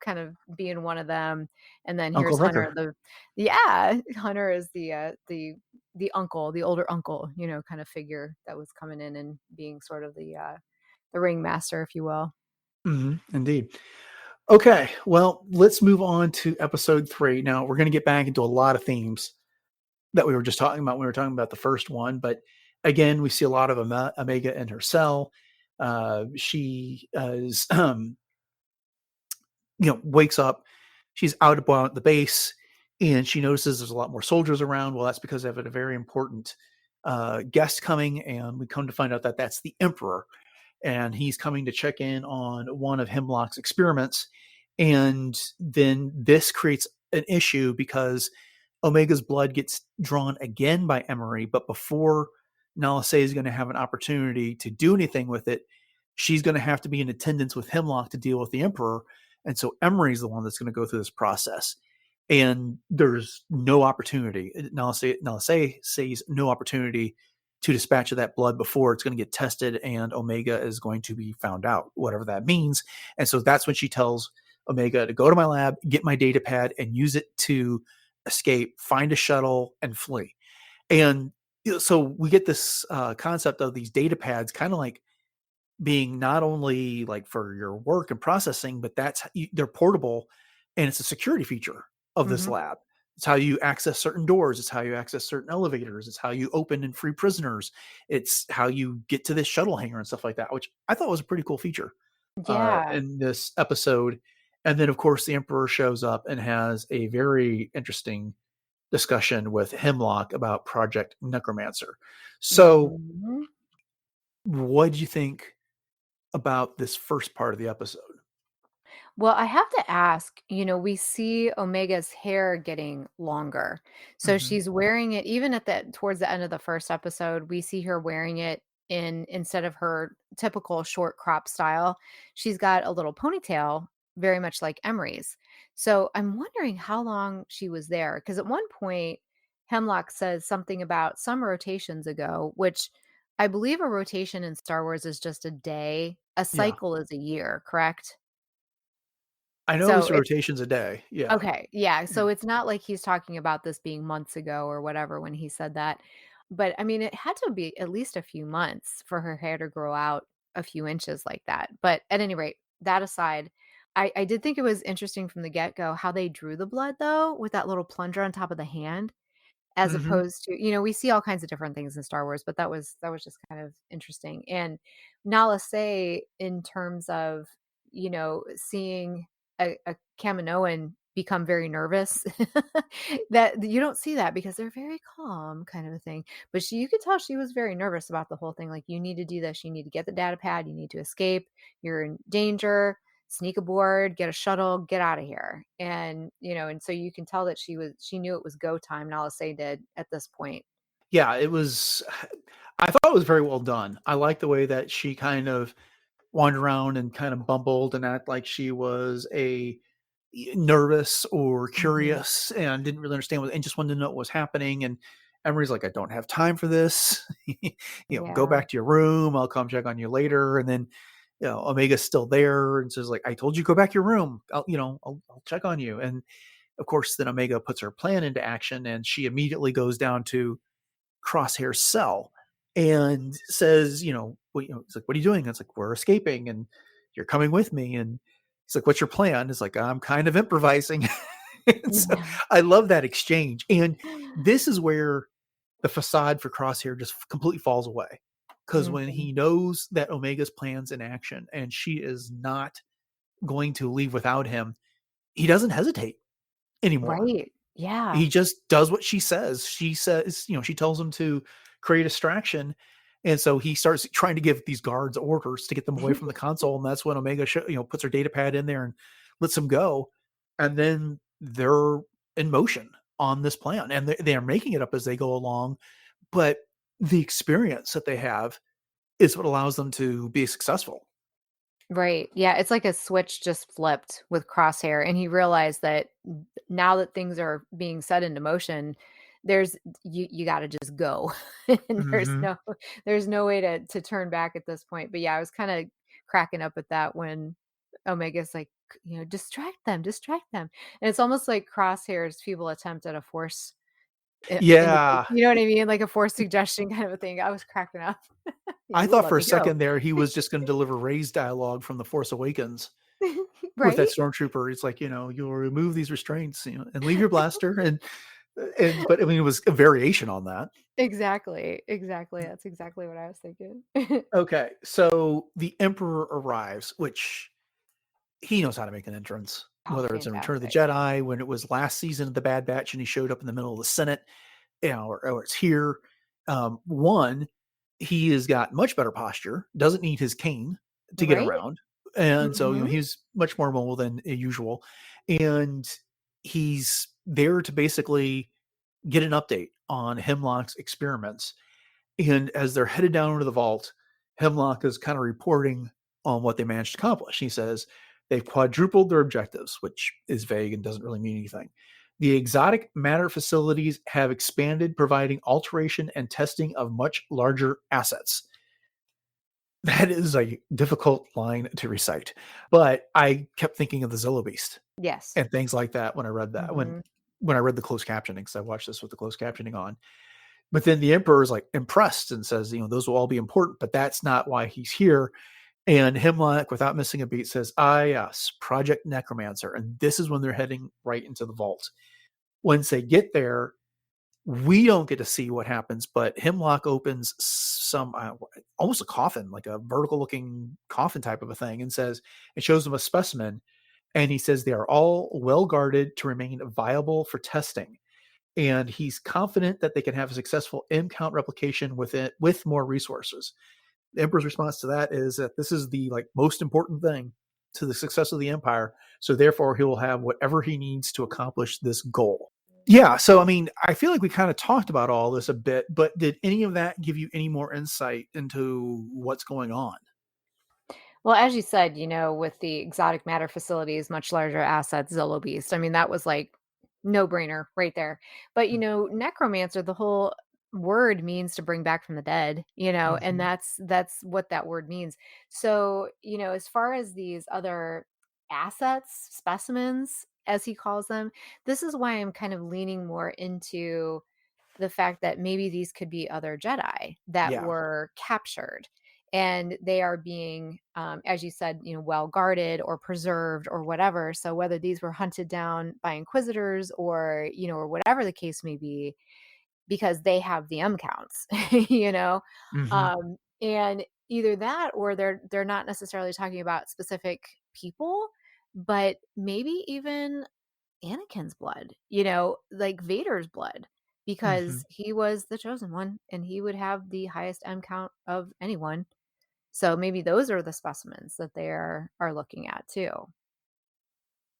kind of being one of them. And then Uncle here's Hunter, Wrecker. yeah, Hunter is the uncle, the older uncle, kind of figure that was coming in and being sort of the ringmaster, if you will. Indeed. Okay. Well, let's move on to episode 3. Now we're going to get back into a lot of themes that we were just talking about when we were talking about the first one. But again, we see a lot of Omega in her cell. She is, wakes up. She's out about the base, and she notices there's a lot more soldiers around. Well, that's because they have a very important guest coming, and we come to find out that that's the Emperor, and he's coming to check in on one of Hemlock's experiments. And then this creates an issue because Omega's blood gets drawn again by Emery, but before Nala Se is going to have an opportunity to do anything with it, she's going to have to be in attendance with Hemlock to deal with the Emperor. And so Emery's the one that's going to go through this process. And there's no opportunity. Nala Se sees no opportunity to dispatch of that blood before it's going to get tested and Omega is going to be found out, whatever that means. And so that's when she tells Omega to go to my lab, get my data pad, and use it to escape, find a shuttle, and flee. And so we get this concept of these data pads kind of like being not only like for your work and processing, but they're portable, and it's a security feature of this Mhm. lab. It's how you access certain doors. It's how you access certain elevators. It's how you open and free prisoners. It's how you get to this shuttle hangar and stuff like that, which I thought was a pretty cool feature Yeah. in this episode. And then, of course, the Emperor shows up and has a very interesting discussion with Hemlock about Project Necromancer. So, Mhm. what did you think about this first part of the episode? Well, I have to ask, we see Omega's hair getting longer. So Hmm. she's wearing it even towards the end of the first episode, we see her wearing it instead of her typical short crop style. She's got a little ponytail, very much like Emery's. So I'm wondering how long she was there, because at one point Hemlock says something about some rotations ago, which I believe a rotation in Star Wars is just a day. A Yeah. cycle is a year, correct? I know So it's rotations a day. Yeah. okay, yeah, Yeah. so it's not like he's talking about this being months ago or whatever when he said that, but, I mean, it had to be at least a few months for her hair to grow out a few inches like that, but at any rate, that aside, I did think it was interesting from the get-go how they drew the blood, though, with that little plunger on top of the hand, as Hmm. opposed to, we see all kinds of different things in Star Wars, but that was just kind of interesting. And Nala Se, in terms of, seeing a Kaminoan become very nervous, that you don't see that because they're very calm kind of a thing. But you could tell she was very nervous about the whole thing. Like, you need to do this, you need to get the data pad, you need to escape, you're in danger, sneak aboard, get a shuttle, get out of here. And so you can tell that she knew it was go time. Nala Se did at this point. Yeah. It was, I thought it was very well done. I like the way that she kind of wandered around and kind of bumbled and act like she was nervous or Mhm. curious and didn't really understand and just wanted to know what was happening. And Emery's like, I don't have time for this. Go Yeah. back to your room. I'll come check on you later. And then, Omega's still there and says like, I told you go back to your room. I'll check on you. And of course, then Omega puts her plan into action and she immediately goes down to Crosshair's cell and says, it's like, what are you doing? And it's like, we're escaping and you're coming with me. And he's like, what's your plan? It's like, I'm kind of improvising. And so Yeah. I love that exchange. And this is where the facade for Crosshair just completely falls away. Because when Mhm. he knows that Omega's plan's in action and she is not going to leave without him, he doesn't hesitate anymore. Right. Yeah. He just does what she says. She says, she tells him to create a distraction. And so he starts trying to give these guards orders to get them away from the console. And that's when Omega, puts her data pad in there and lets them go, and then they're in motion on this plan, and they are making it up as they go along. But the experience that they have is what allows them to be successful. Right. Yeah, it's like a switch just flipped with Crosshair, and he realized that now that things are being set into motion, there's you got to just go, and Hmm. there's no way to turn back at this point. But yeah, I was kind of cracking up at that when Omega's like, distract them, and it's almost like Crosshair's feeble attempt at a force Yeah, you know what I mean, like a force suggestion kind of a thing. I was cracking up. I You will thought let for a me go, second there he was just going to deliver Ray's dialogue from The Force Awakens with that right? stormtrooper. It's like, you'll remove these restraints, and leave your blaster, and but I mean, it was a variation on that. Exactly, exactly, that's exactly what I was thinking. Okay, so the Emperor arrives, which he knows how to make an entrance, Oh, whether it's in Return of the fantastic. Jedi, when it was last season of the Bad Batch and he showed up in the middle of the Senate, or it's here. One, he has got much better posture, doesn't need his cane to get Right? around. And so, Mhm. he's much more mobile than usual. And he's there to basically get an update on Hemlock's experiments. And as they're headed down into the vault, Hemlock is kind of reporting on what they managed to accomplish. He says they've quadrupled their objectives, which is vague and doesn't really mean anything. The exotic matter facilities have expanded, providing alteration and testing of much larger assets. That is a difficult line to recite, but I kept thinking of the Zillow Beast Yes. and things like that when I read that. When Mhm. when I read the closed captioning, because I watched this with the closed captioning on. But then the emperor is like impressed and says, those will all be important, but that's not why he's here. And Hemlock, without missing a beat, says, yes, Project Necromancer. And this is when they're heading right into the vault. Once they get there, we don't get to see what happens, but Hemlock opens some almost a coffin, like a vertical looking coffin type of a thing, and says, it shows them a specimen. And he says they are all well guarded to remain viable for testing. And he's confident that they can have a successful M count replication with more resources. The Emperor's response to that is that this is the most important thing to the success of the Empire. So therefore, he will have whatever he needs to accomplish this goal. Yeah. So I mean, I feel like we kind of talked about all this a bit, but did any of that give you any more insight into what's going on? Well, as you said, with the exotic matter facilities, much larger assets, Zillow Beast. I mean, that was like no brainer right there. But necromancer, the whole word means to bring back from the dead, and Mm-hmm. that's what that word means. So, as far as these other assets, specimens, as he calls them, this is why I'm kind of leaning more into the fact that maybe these could be other Jedi that Yeah. were captured and they are being, as you said, well guarded or preserved or whatever. So whether these were hunted down by inquisitors or whatever the case may be, because they have the M counts, you know, Mm-hmm. and either that or they're not necessarily talking about specific people, but maybe even Anakin's blood, like Vader's blood, Mm-hmm. because he was the chosen one and he would have the highest M count of anyone. So maybe those are the specimens that they are looking at too.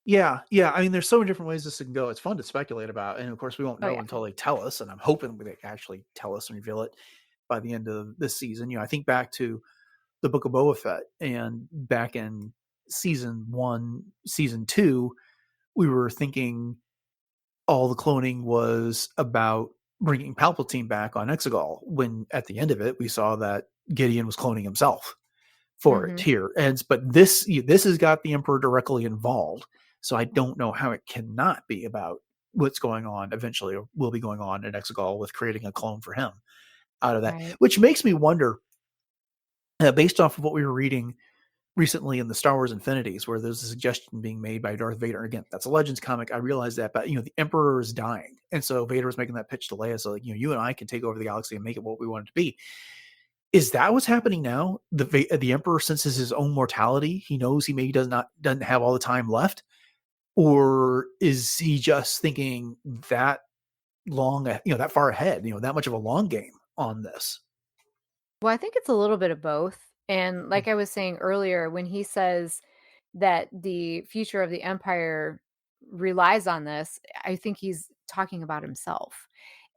Yeah, yeah. I mean, there's so many different ways this can go. It's fun to speculate about, and of course, we won't Oh know yeah. until they tell us. And I'm hoping they actually tell us and reveal it by the end of this season. I think back to the Book of Boba Fett, and back in season 1, season 2, we were thinking all the cloning was about bringing Palpatine back on Exegol. When at the end of it, we saw that Gideon was cloning himself for it Mhm. here. But this has got the Emperor directly involved, so I don't know how it cannot be about what's going on eventually, or will be going on in Exegol with creating a clone for him out of that. Right. Which makes me wonder, based off of what we were reading recently in the Star Wars Infinities, where there's a suggestion being made by Darth Vader. Again, that's a Legends comic. I realize that, but the Emperor is dying, and so Vader was making that pitch to Leia, so you and I can take over the galaxy and make it what we want it to be. Is that what's happening now? The Emperor senses his own mortality. He knows he maybe doesn't have all the time left, or is he just thinking that long, that far ahead, that much of a long game on this? Well, I think it's a little bit of both. And like I was saying earlier, when he says, that the future of the Empire relies on this, I think he's talking about himself.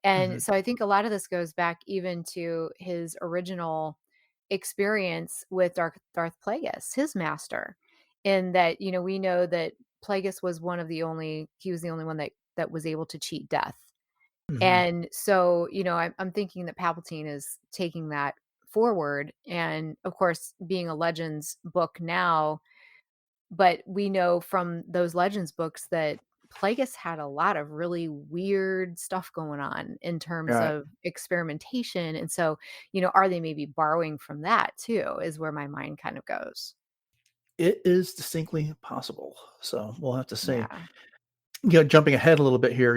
Hmm. And so I think a lot of this goes back even to his original experience with Darth Plagueis, his master, in that, we know that Plagueis was he was the only one that was able to cheat death. Hmm. And so, I'm thinking that Palpatine is taking that forward. And of course, being a Legends book now, but we know from those Legends books that Plagueis had a lot of really weird stuff going on in terms Right. of experimentation. And so, are they maybe borrowing from that too, is where my mind kind of goes. It is distinctly possible. So we'll have to see. Yeah. Jumping ahead a little bit here,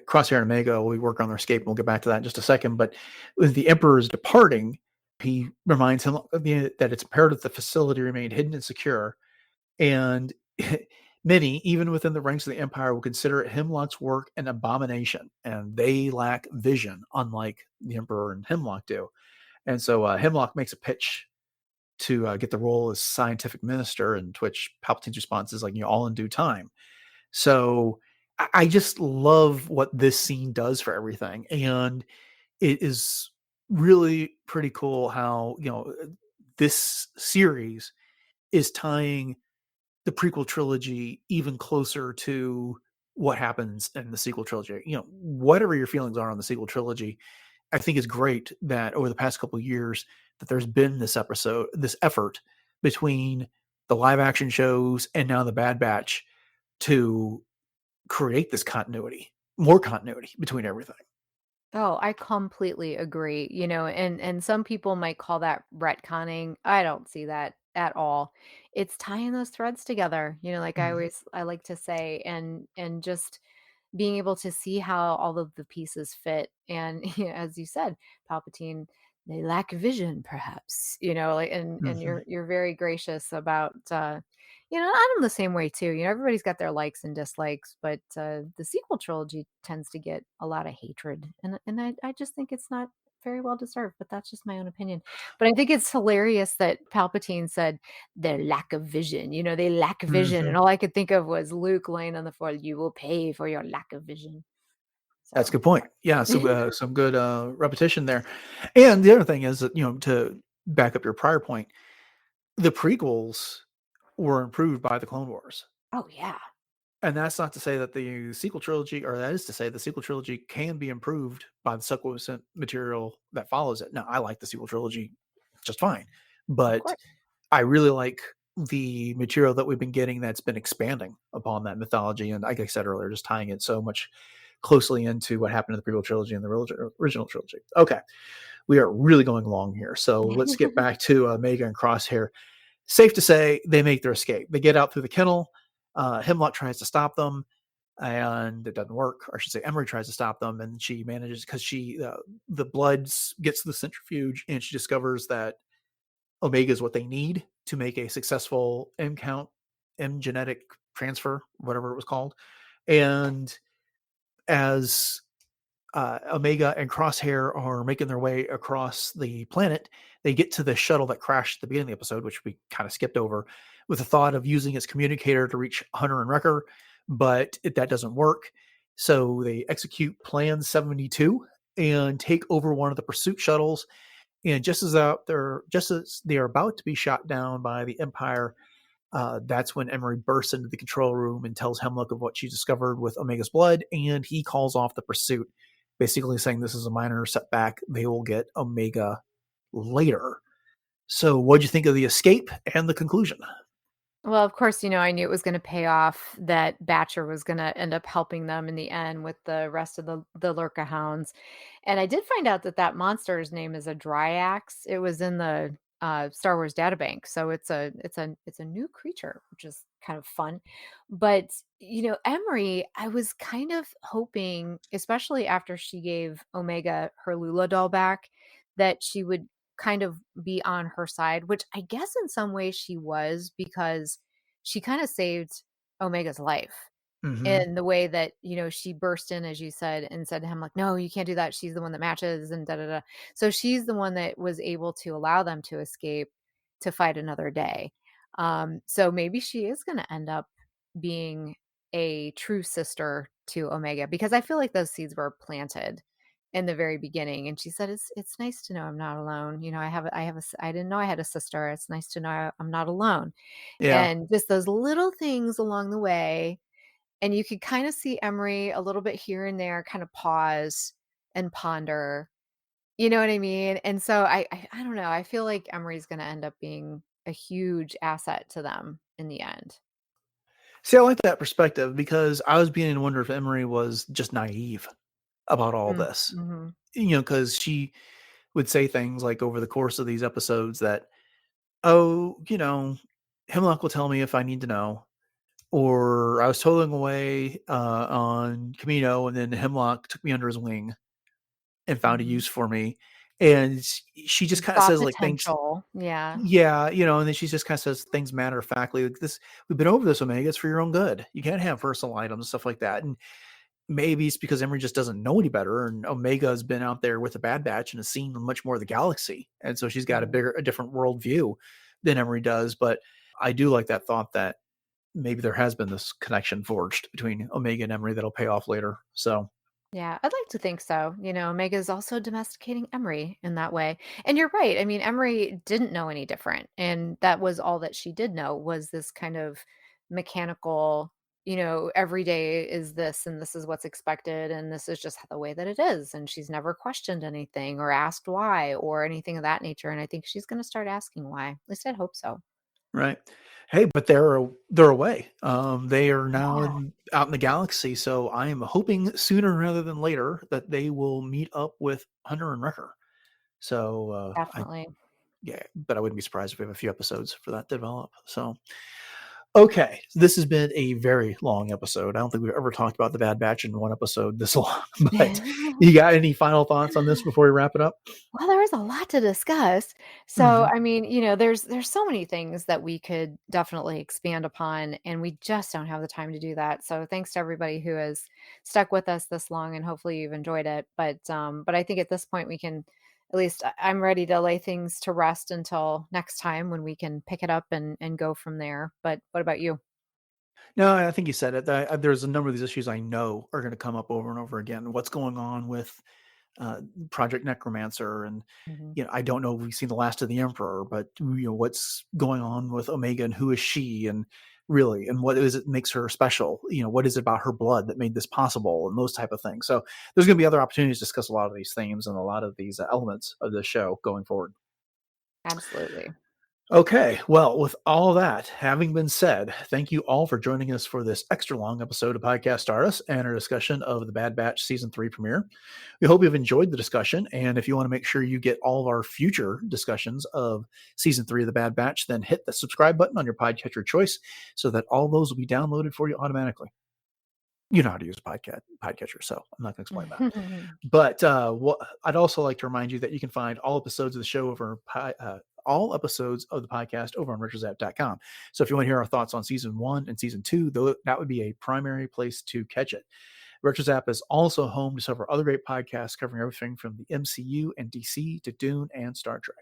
Crosshair and Omega, we work on their escape. And we'll get back to that in just a second. But with the Emperor's departing, he reminds him that it's imperative the facility remain hidden and secure. And many, even within the ranks of the Empire, will consider Hemlock's work an abomination, and they lack vision, unlike the Emperor and Hemlock do. And so Hemlock makes a pitch to get the role as scientific minister, and to which Palpatine's response is like, all in due time. So I just love what this scene does for everything. And it is really pretty cool how, this series is tying the prequel trilogy even closer to what happens in the sequel trilogy. Whatever your feelings are on the sequel trilogy, I think it's great that over the past couple of years that there's been this effort between the live action shows and now the Bad Batch to create this more continuity between everything. Oh, I completely agree, and some people might call that retconning. I don't see that at all. It's tying those threads together, like Mhm. I like to say, and just being able to see how all of the pieces fit. And as you said, Palpatine, they lack vision, perhaps, like, and Mhm. you're very gracious about I'm the same way too. Everybody's got their likes and dislikes, but the sequel trilogy tends to get a lot of hatred, and I just think it's not very well deserved, but that's just my own opinion. But I think it's hilarious that Palpatine said their lack of vision. They lack vision, and Mhm. all I could think of was Luke laying on the floor. You will pay for your lack of vision. That's a So, good point. Yeah, some good repetition there. And the other thing is that, to back up your prior point, the prequels were improved by the Clone Wars. oh yeah, And that's not to say that the sequel trilogy, or that is to say the sequel trilogy can be improved by the subsequent material that follows it. Now, I like the sequel trilogy just fine, of but course. I really like the material that we've been getting that's been expanding upon that mythology. And like I said earlier, just tying it so much closely into what happened in the prequel trilogy and the original trilogy. Okay, we are really going long here. So let's get back to Omega and Crosshair. Safe to say they make their escape. They get out through the kennel. Hemlock tries to stop them, and it doesn't work. Or I should say, Emery tries to stop them, and she manages because the blood gets to the centrifuge, and she discovers that Omega is what they need to make a successful M genetic transfer, whatever it was called. And as Omega and Crosshair are making their way across the planet, they get to the shuttle that crashed at the beginning of the episode, which we kind of skipped over, with the thought of using its communicator to reach Hunter and Wrecker, but that doesn't work. So they execute Plan 72 and take over one of the pursuit shuttles. And just as they are about to be shot down by the Empire, that's when Emery bursts into the control room and tells Hemlock of what she discovered with Omega's blood, and he calls off the pursuit, basically saying this is a minor setback. They will get Omega later. So, what'd you think of the escape and the conclusion? Well, of course, I knew it was going to pay off, that Batcher was going to end up helping them in the end with the rest of the Lurka hounds. And I did find out that that monster's name is a Dryax. It was in the Star Wars databank, so it's a new creature, which is kind of fun. But Emery, I was kind of hoping, especially after she gave Omega her Lula doll back, that she would kind of be on her side, which I guess in some ways she was, because she kind of saved Omega's life Mm-hmm. in the way that, she burst in, as you said, and said to him, like, no, you can't do that. She's the one that matches, and da da da. So she's the one that was able to allow them to escape to fight another day. So maybe she is going to end up being a true sister to Omega, because I feel like those seeds were planted in the very beginning. And she said, it's nice to know I'm not alone. You know, I didn't know I had a sister. It's nice to know I'm not alone. Yeah. And just those little things along the way. And you could kind of see Emery a little bit here and there kind of pause and ponder. You know what I mean? And so I don't know. I feel like Emery's going to end up being a huge asset to them in the end. See, I like that perspective because I was beginning to wonder if Emery was just naive about all this. Mm-hmm. Because she would say things like over the course of these episodes that, oh, Hemlock will tell me if I need to know. Or I was toiling away on Camino, and then Hemlock took me under his wing and found a Mm-hmm. use for me. And she just kind of Saw says like things, potential. Yeah. yeah, and then she just kind of says things matter of factly like this. We've been over this, Omega. It's for your own good. You can't have personal items and stuff like that. And maybe it's because Emery just doesn't know any better, and Omega has been out there with the Bad Batch and has seen much more of the galaxy, and so she's got Mhm. a different worldview than Emery does. But I do like that thought that maybe there has been this connection forged between Omega and Emery that'll pay off later. So Yeah, I'd like to think so. You know, Omega's also domesticating Emery in that way. And you're right. I mean, Emery didn't know any different. And that was all that she did know, was this kind of mechanical, every day is this and this is what's expected and this is just the way that it is. And she's never questioned anything or asked why or anything of that nature. And I think she's going to start asking why. At least I'd hope so. right. Hey, but they're away. They are now Yeah, out in the galaxy. So I am hoping sooner rather than later that they will meet up with Hunter and Wrecker. So definitely. yeah, but I wouldn't be surprised if we have a few episodes for that to develop. So okay, this has been a very long episode. I don't think we've ever talked about the Bad Batch in one episode this long. But you got any final thoughts on this before we wrap it up? Well, there is a lot to discuss. So, Mhm. I mean, there's so many things that we could definitely expand upon, and we just don't have the time to do that. So, thanks to everybody who has stuck with us this long, and hopefully you've enjoyed it. But I think at this point we can, at least I'm ready to lay things to rest until next time when we can pick it up and go from there. But what about you? No, I think you said it. There's a number of these issues I know are going to come up over and over again. What's going on with Project Necromancer, and Hmm. I don't know if we've seen the last of the Emperor, but what's going on with Omega and who is she, and really, and what is it makes her special? What is it about her blood that made this possible, and those type of things. So there's going to be other opportunities to discuss a lot of these themes and a lot of these elements of the show going forward. Absolutely. Okay, well, with all that having been said, thank you all for joining us for this extra long episode of Podcast Stardust and our discussion of the Bad Batch Season 3 premiere. We hope you've enjoyed the discussion, and if you want to make sure you get all of our future discussions of Season 3 of the Bad Batch, then hit the subscribe button on your podcatcher choice so that all those will be downloaded for you automatically. You know how to use podcatcher, so I'm not going to explain that. But I'd also like to remind you that you can find all episodes of the show all episodes of the podcast over on retrozapp.com. So if you want to hear our thoughts on season 1 and season 2, that would be a primary place to catch it. RetroZap is also home to several other great podcasts covering everything from the MCU and DC to Dune and Star Trek.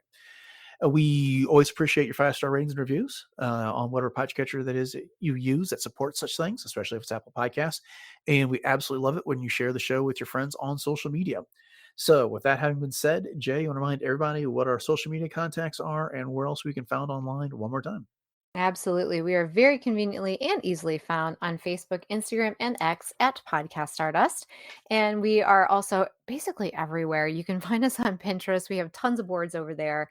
We always appreciate your 5-star ratings and reviews on whatever podcatcher that is you use that supports such things, especially if it's Apple Podcasts. And we absolutely love it when you share the show with your friends on social media. So with that having been said, Jay, you want to remind everybody what our social media contacts are and where else we can find online one more time? Absolutely. We are very conveniently and easily found on Facebook, Instagram, and X at Podcast Stardust. And we are also basically everywhere. You can find us on Pinterest. We have tons of boards over there.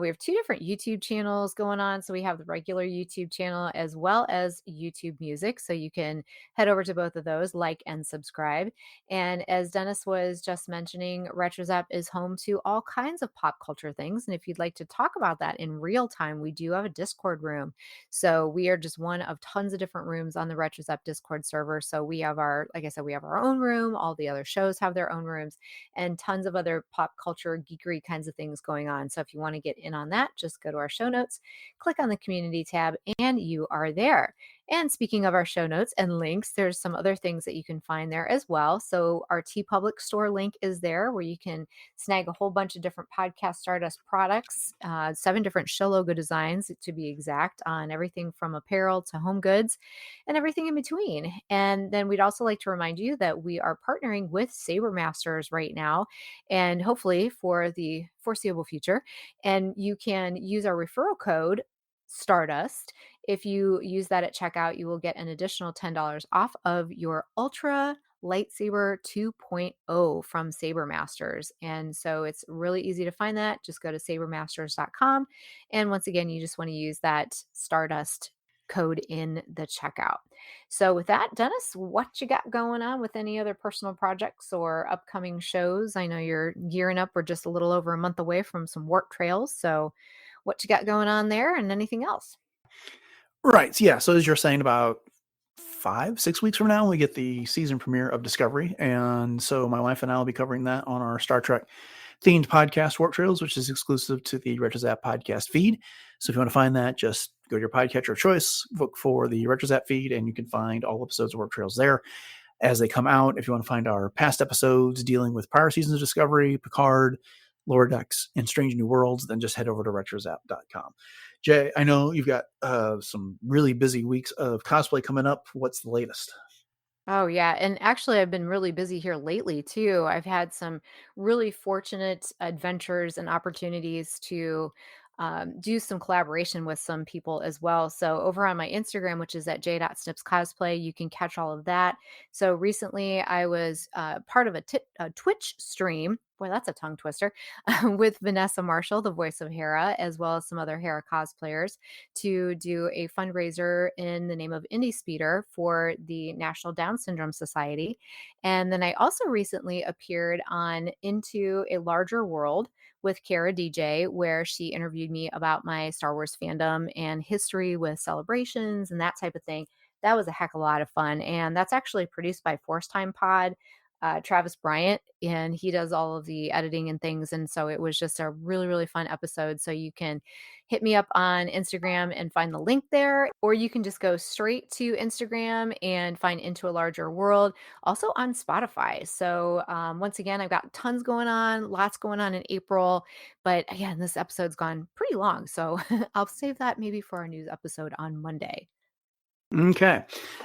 We have 2 different YouTube channels going on. So we have the regular YouTube channel as well as YouTube Music. So you can head over to both of those, like and subscribe. And as Dennis was just mentioning, RetroZap is home to all kinds of pop culture things. And if you'd like to talk about that in real time, we do have a Discord room. So we are just one of tons of different rooms on the RetroZap Discord server. So we have like I said, we have our own room. All the other shows have their own rooms and tons of other pop culture, geekery kinds of things going on. So if you want to get in on that, just go to our show notes, click on the community tab, and you are there. And speaking of our show notes and links, there's some other things that you can find there as well. So our TeePublic store link is there where you can snag a whole bunch of different Podcast Stardust products, 7 different show logo designs to be exact, on everything from apparel to home goods and everything in between. And then we'd also like to remind you that we are partnering with Saber Masters right now, and hopefully for the foreseeable future. And you can use our referral code Stardust. If you use that at checkout, you will get an additional $10 off of your Ultra Lightsaber 2.0 from Saber Masters. And so it's really easy to find that. Just go to sabermasters.com. And once again, you just want to use that Stardust code in the checkout. So with that, Dennis, what you got going on with any other personal projects or upcoming shows? I know you're gearing up. We're just a little over a month away from some Warp Trails. So what you got going on there and anything else? Right. Yeah. So as you're saying, about 5-6 weeks from now, we get the season premiere of Discovery. And so my wife and I will be covering that on our Star Trek themed podcast, Warp Trails, which is exclusive to the RetroZap podcast feed. So if you want to find that, just go to your podcatcher of choice, look for the RetroZap feed, and you can find all episodes of Warp Trails there as they come out. If you want to find our past episodes dealing with prior seasons of Discovery, Picard, Lower Decks, and Strange New Worlds, then just head over to retrozap.com. Jay, I know you've got some really busy weeks of cosplay coming up. What's the latest? Oh, yeah. And actually, I've been really busy here lately, too. I've had some really fortunate adventures and opportunities to do some collaboration with some people as well. So, over on my Instagram, which is at j.snipscosplay, you can catch all of that. So, recently I was part of a Twitch stream. Boy, that's a tongue twister, with Vanessa Marshall, the voice of Hera, as well as some other Hera cosplayers, to do a fundraiser in the name of Indie Speeder for the National Down Syndrome Society. And then I also recently appeared on Into a Larger World with Kara DJ, where she interviewed me about my Star Wars fandom and history with celebrations and that type of thing. That was a heck of a lot of fun. And that's actually produced by Force Time Pod, Travis Bryant, and he does all of the editing and things. And so it was just a really, really fun episode. So you can hit me up on Instagram and find the link there, or you can just go straight to Instagram and find Into a Larger World, also on Spotify. So once again, I've got tons going on, lots going on in April. But again, this episode's gone pretty long. So I'll save that maybe for our news episode on Monday. Okay.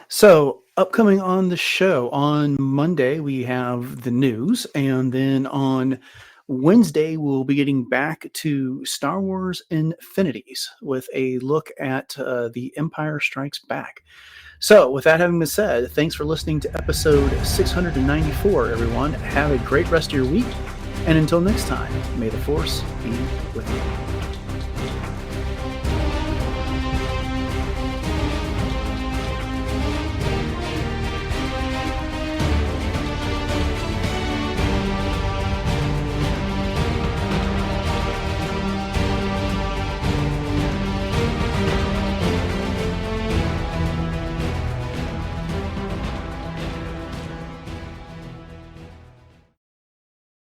So upcoming on the show on Monday, we have the news. And then on Wednesday, we'll be getting back to Star Wars Infinities with a look at The Empire Strikes Back. So with that having been said, thanks for listening to episode 694, everyone. Have a great rest of your week. And until next time, may the Force be with you.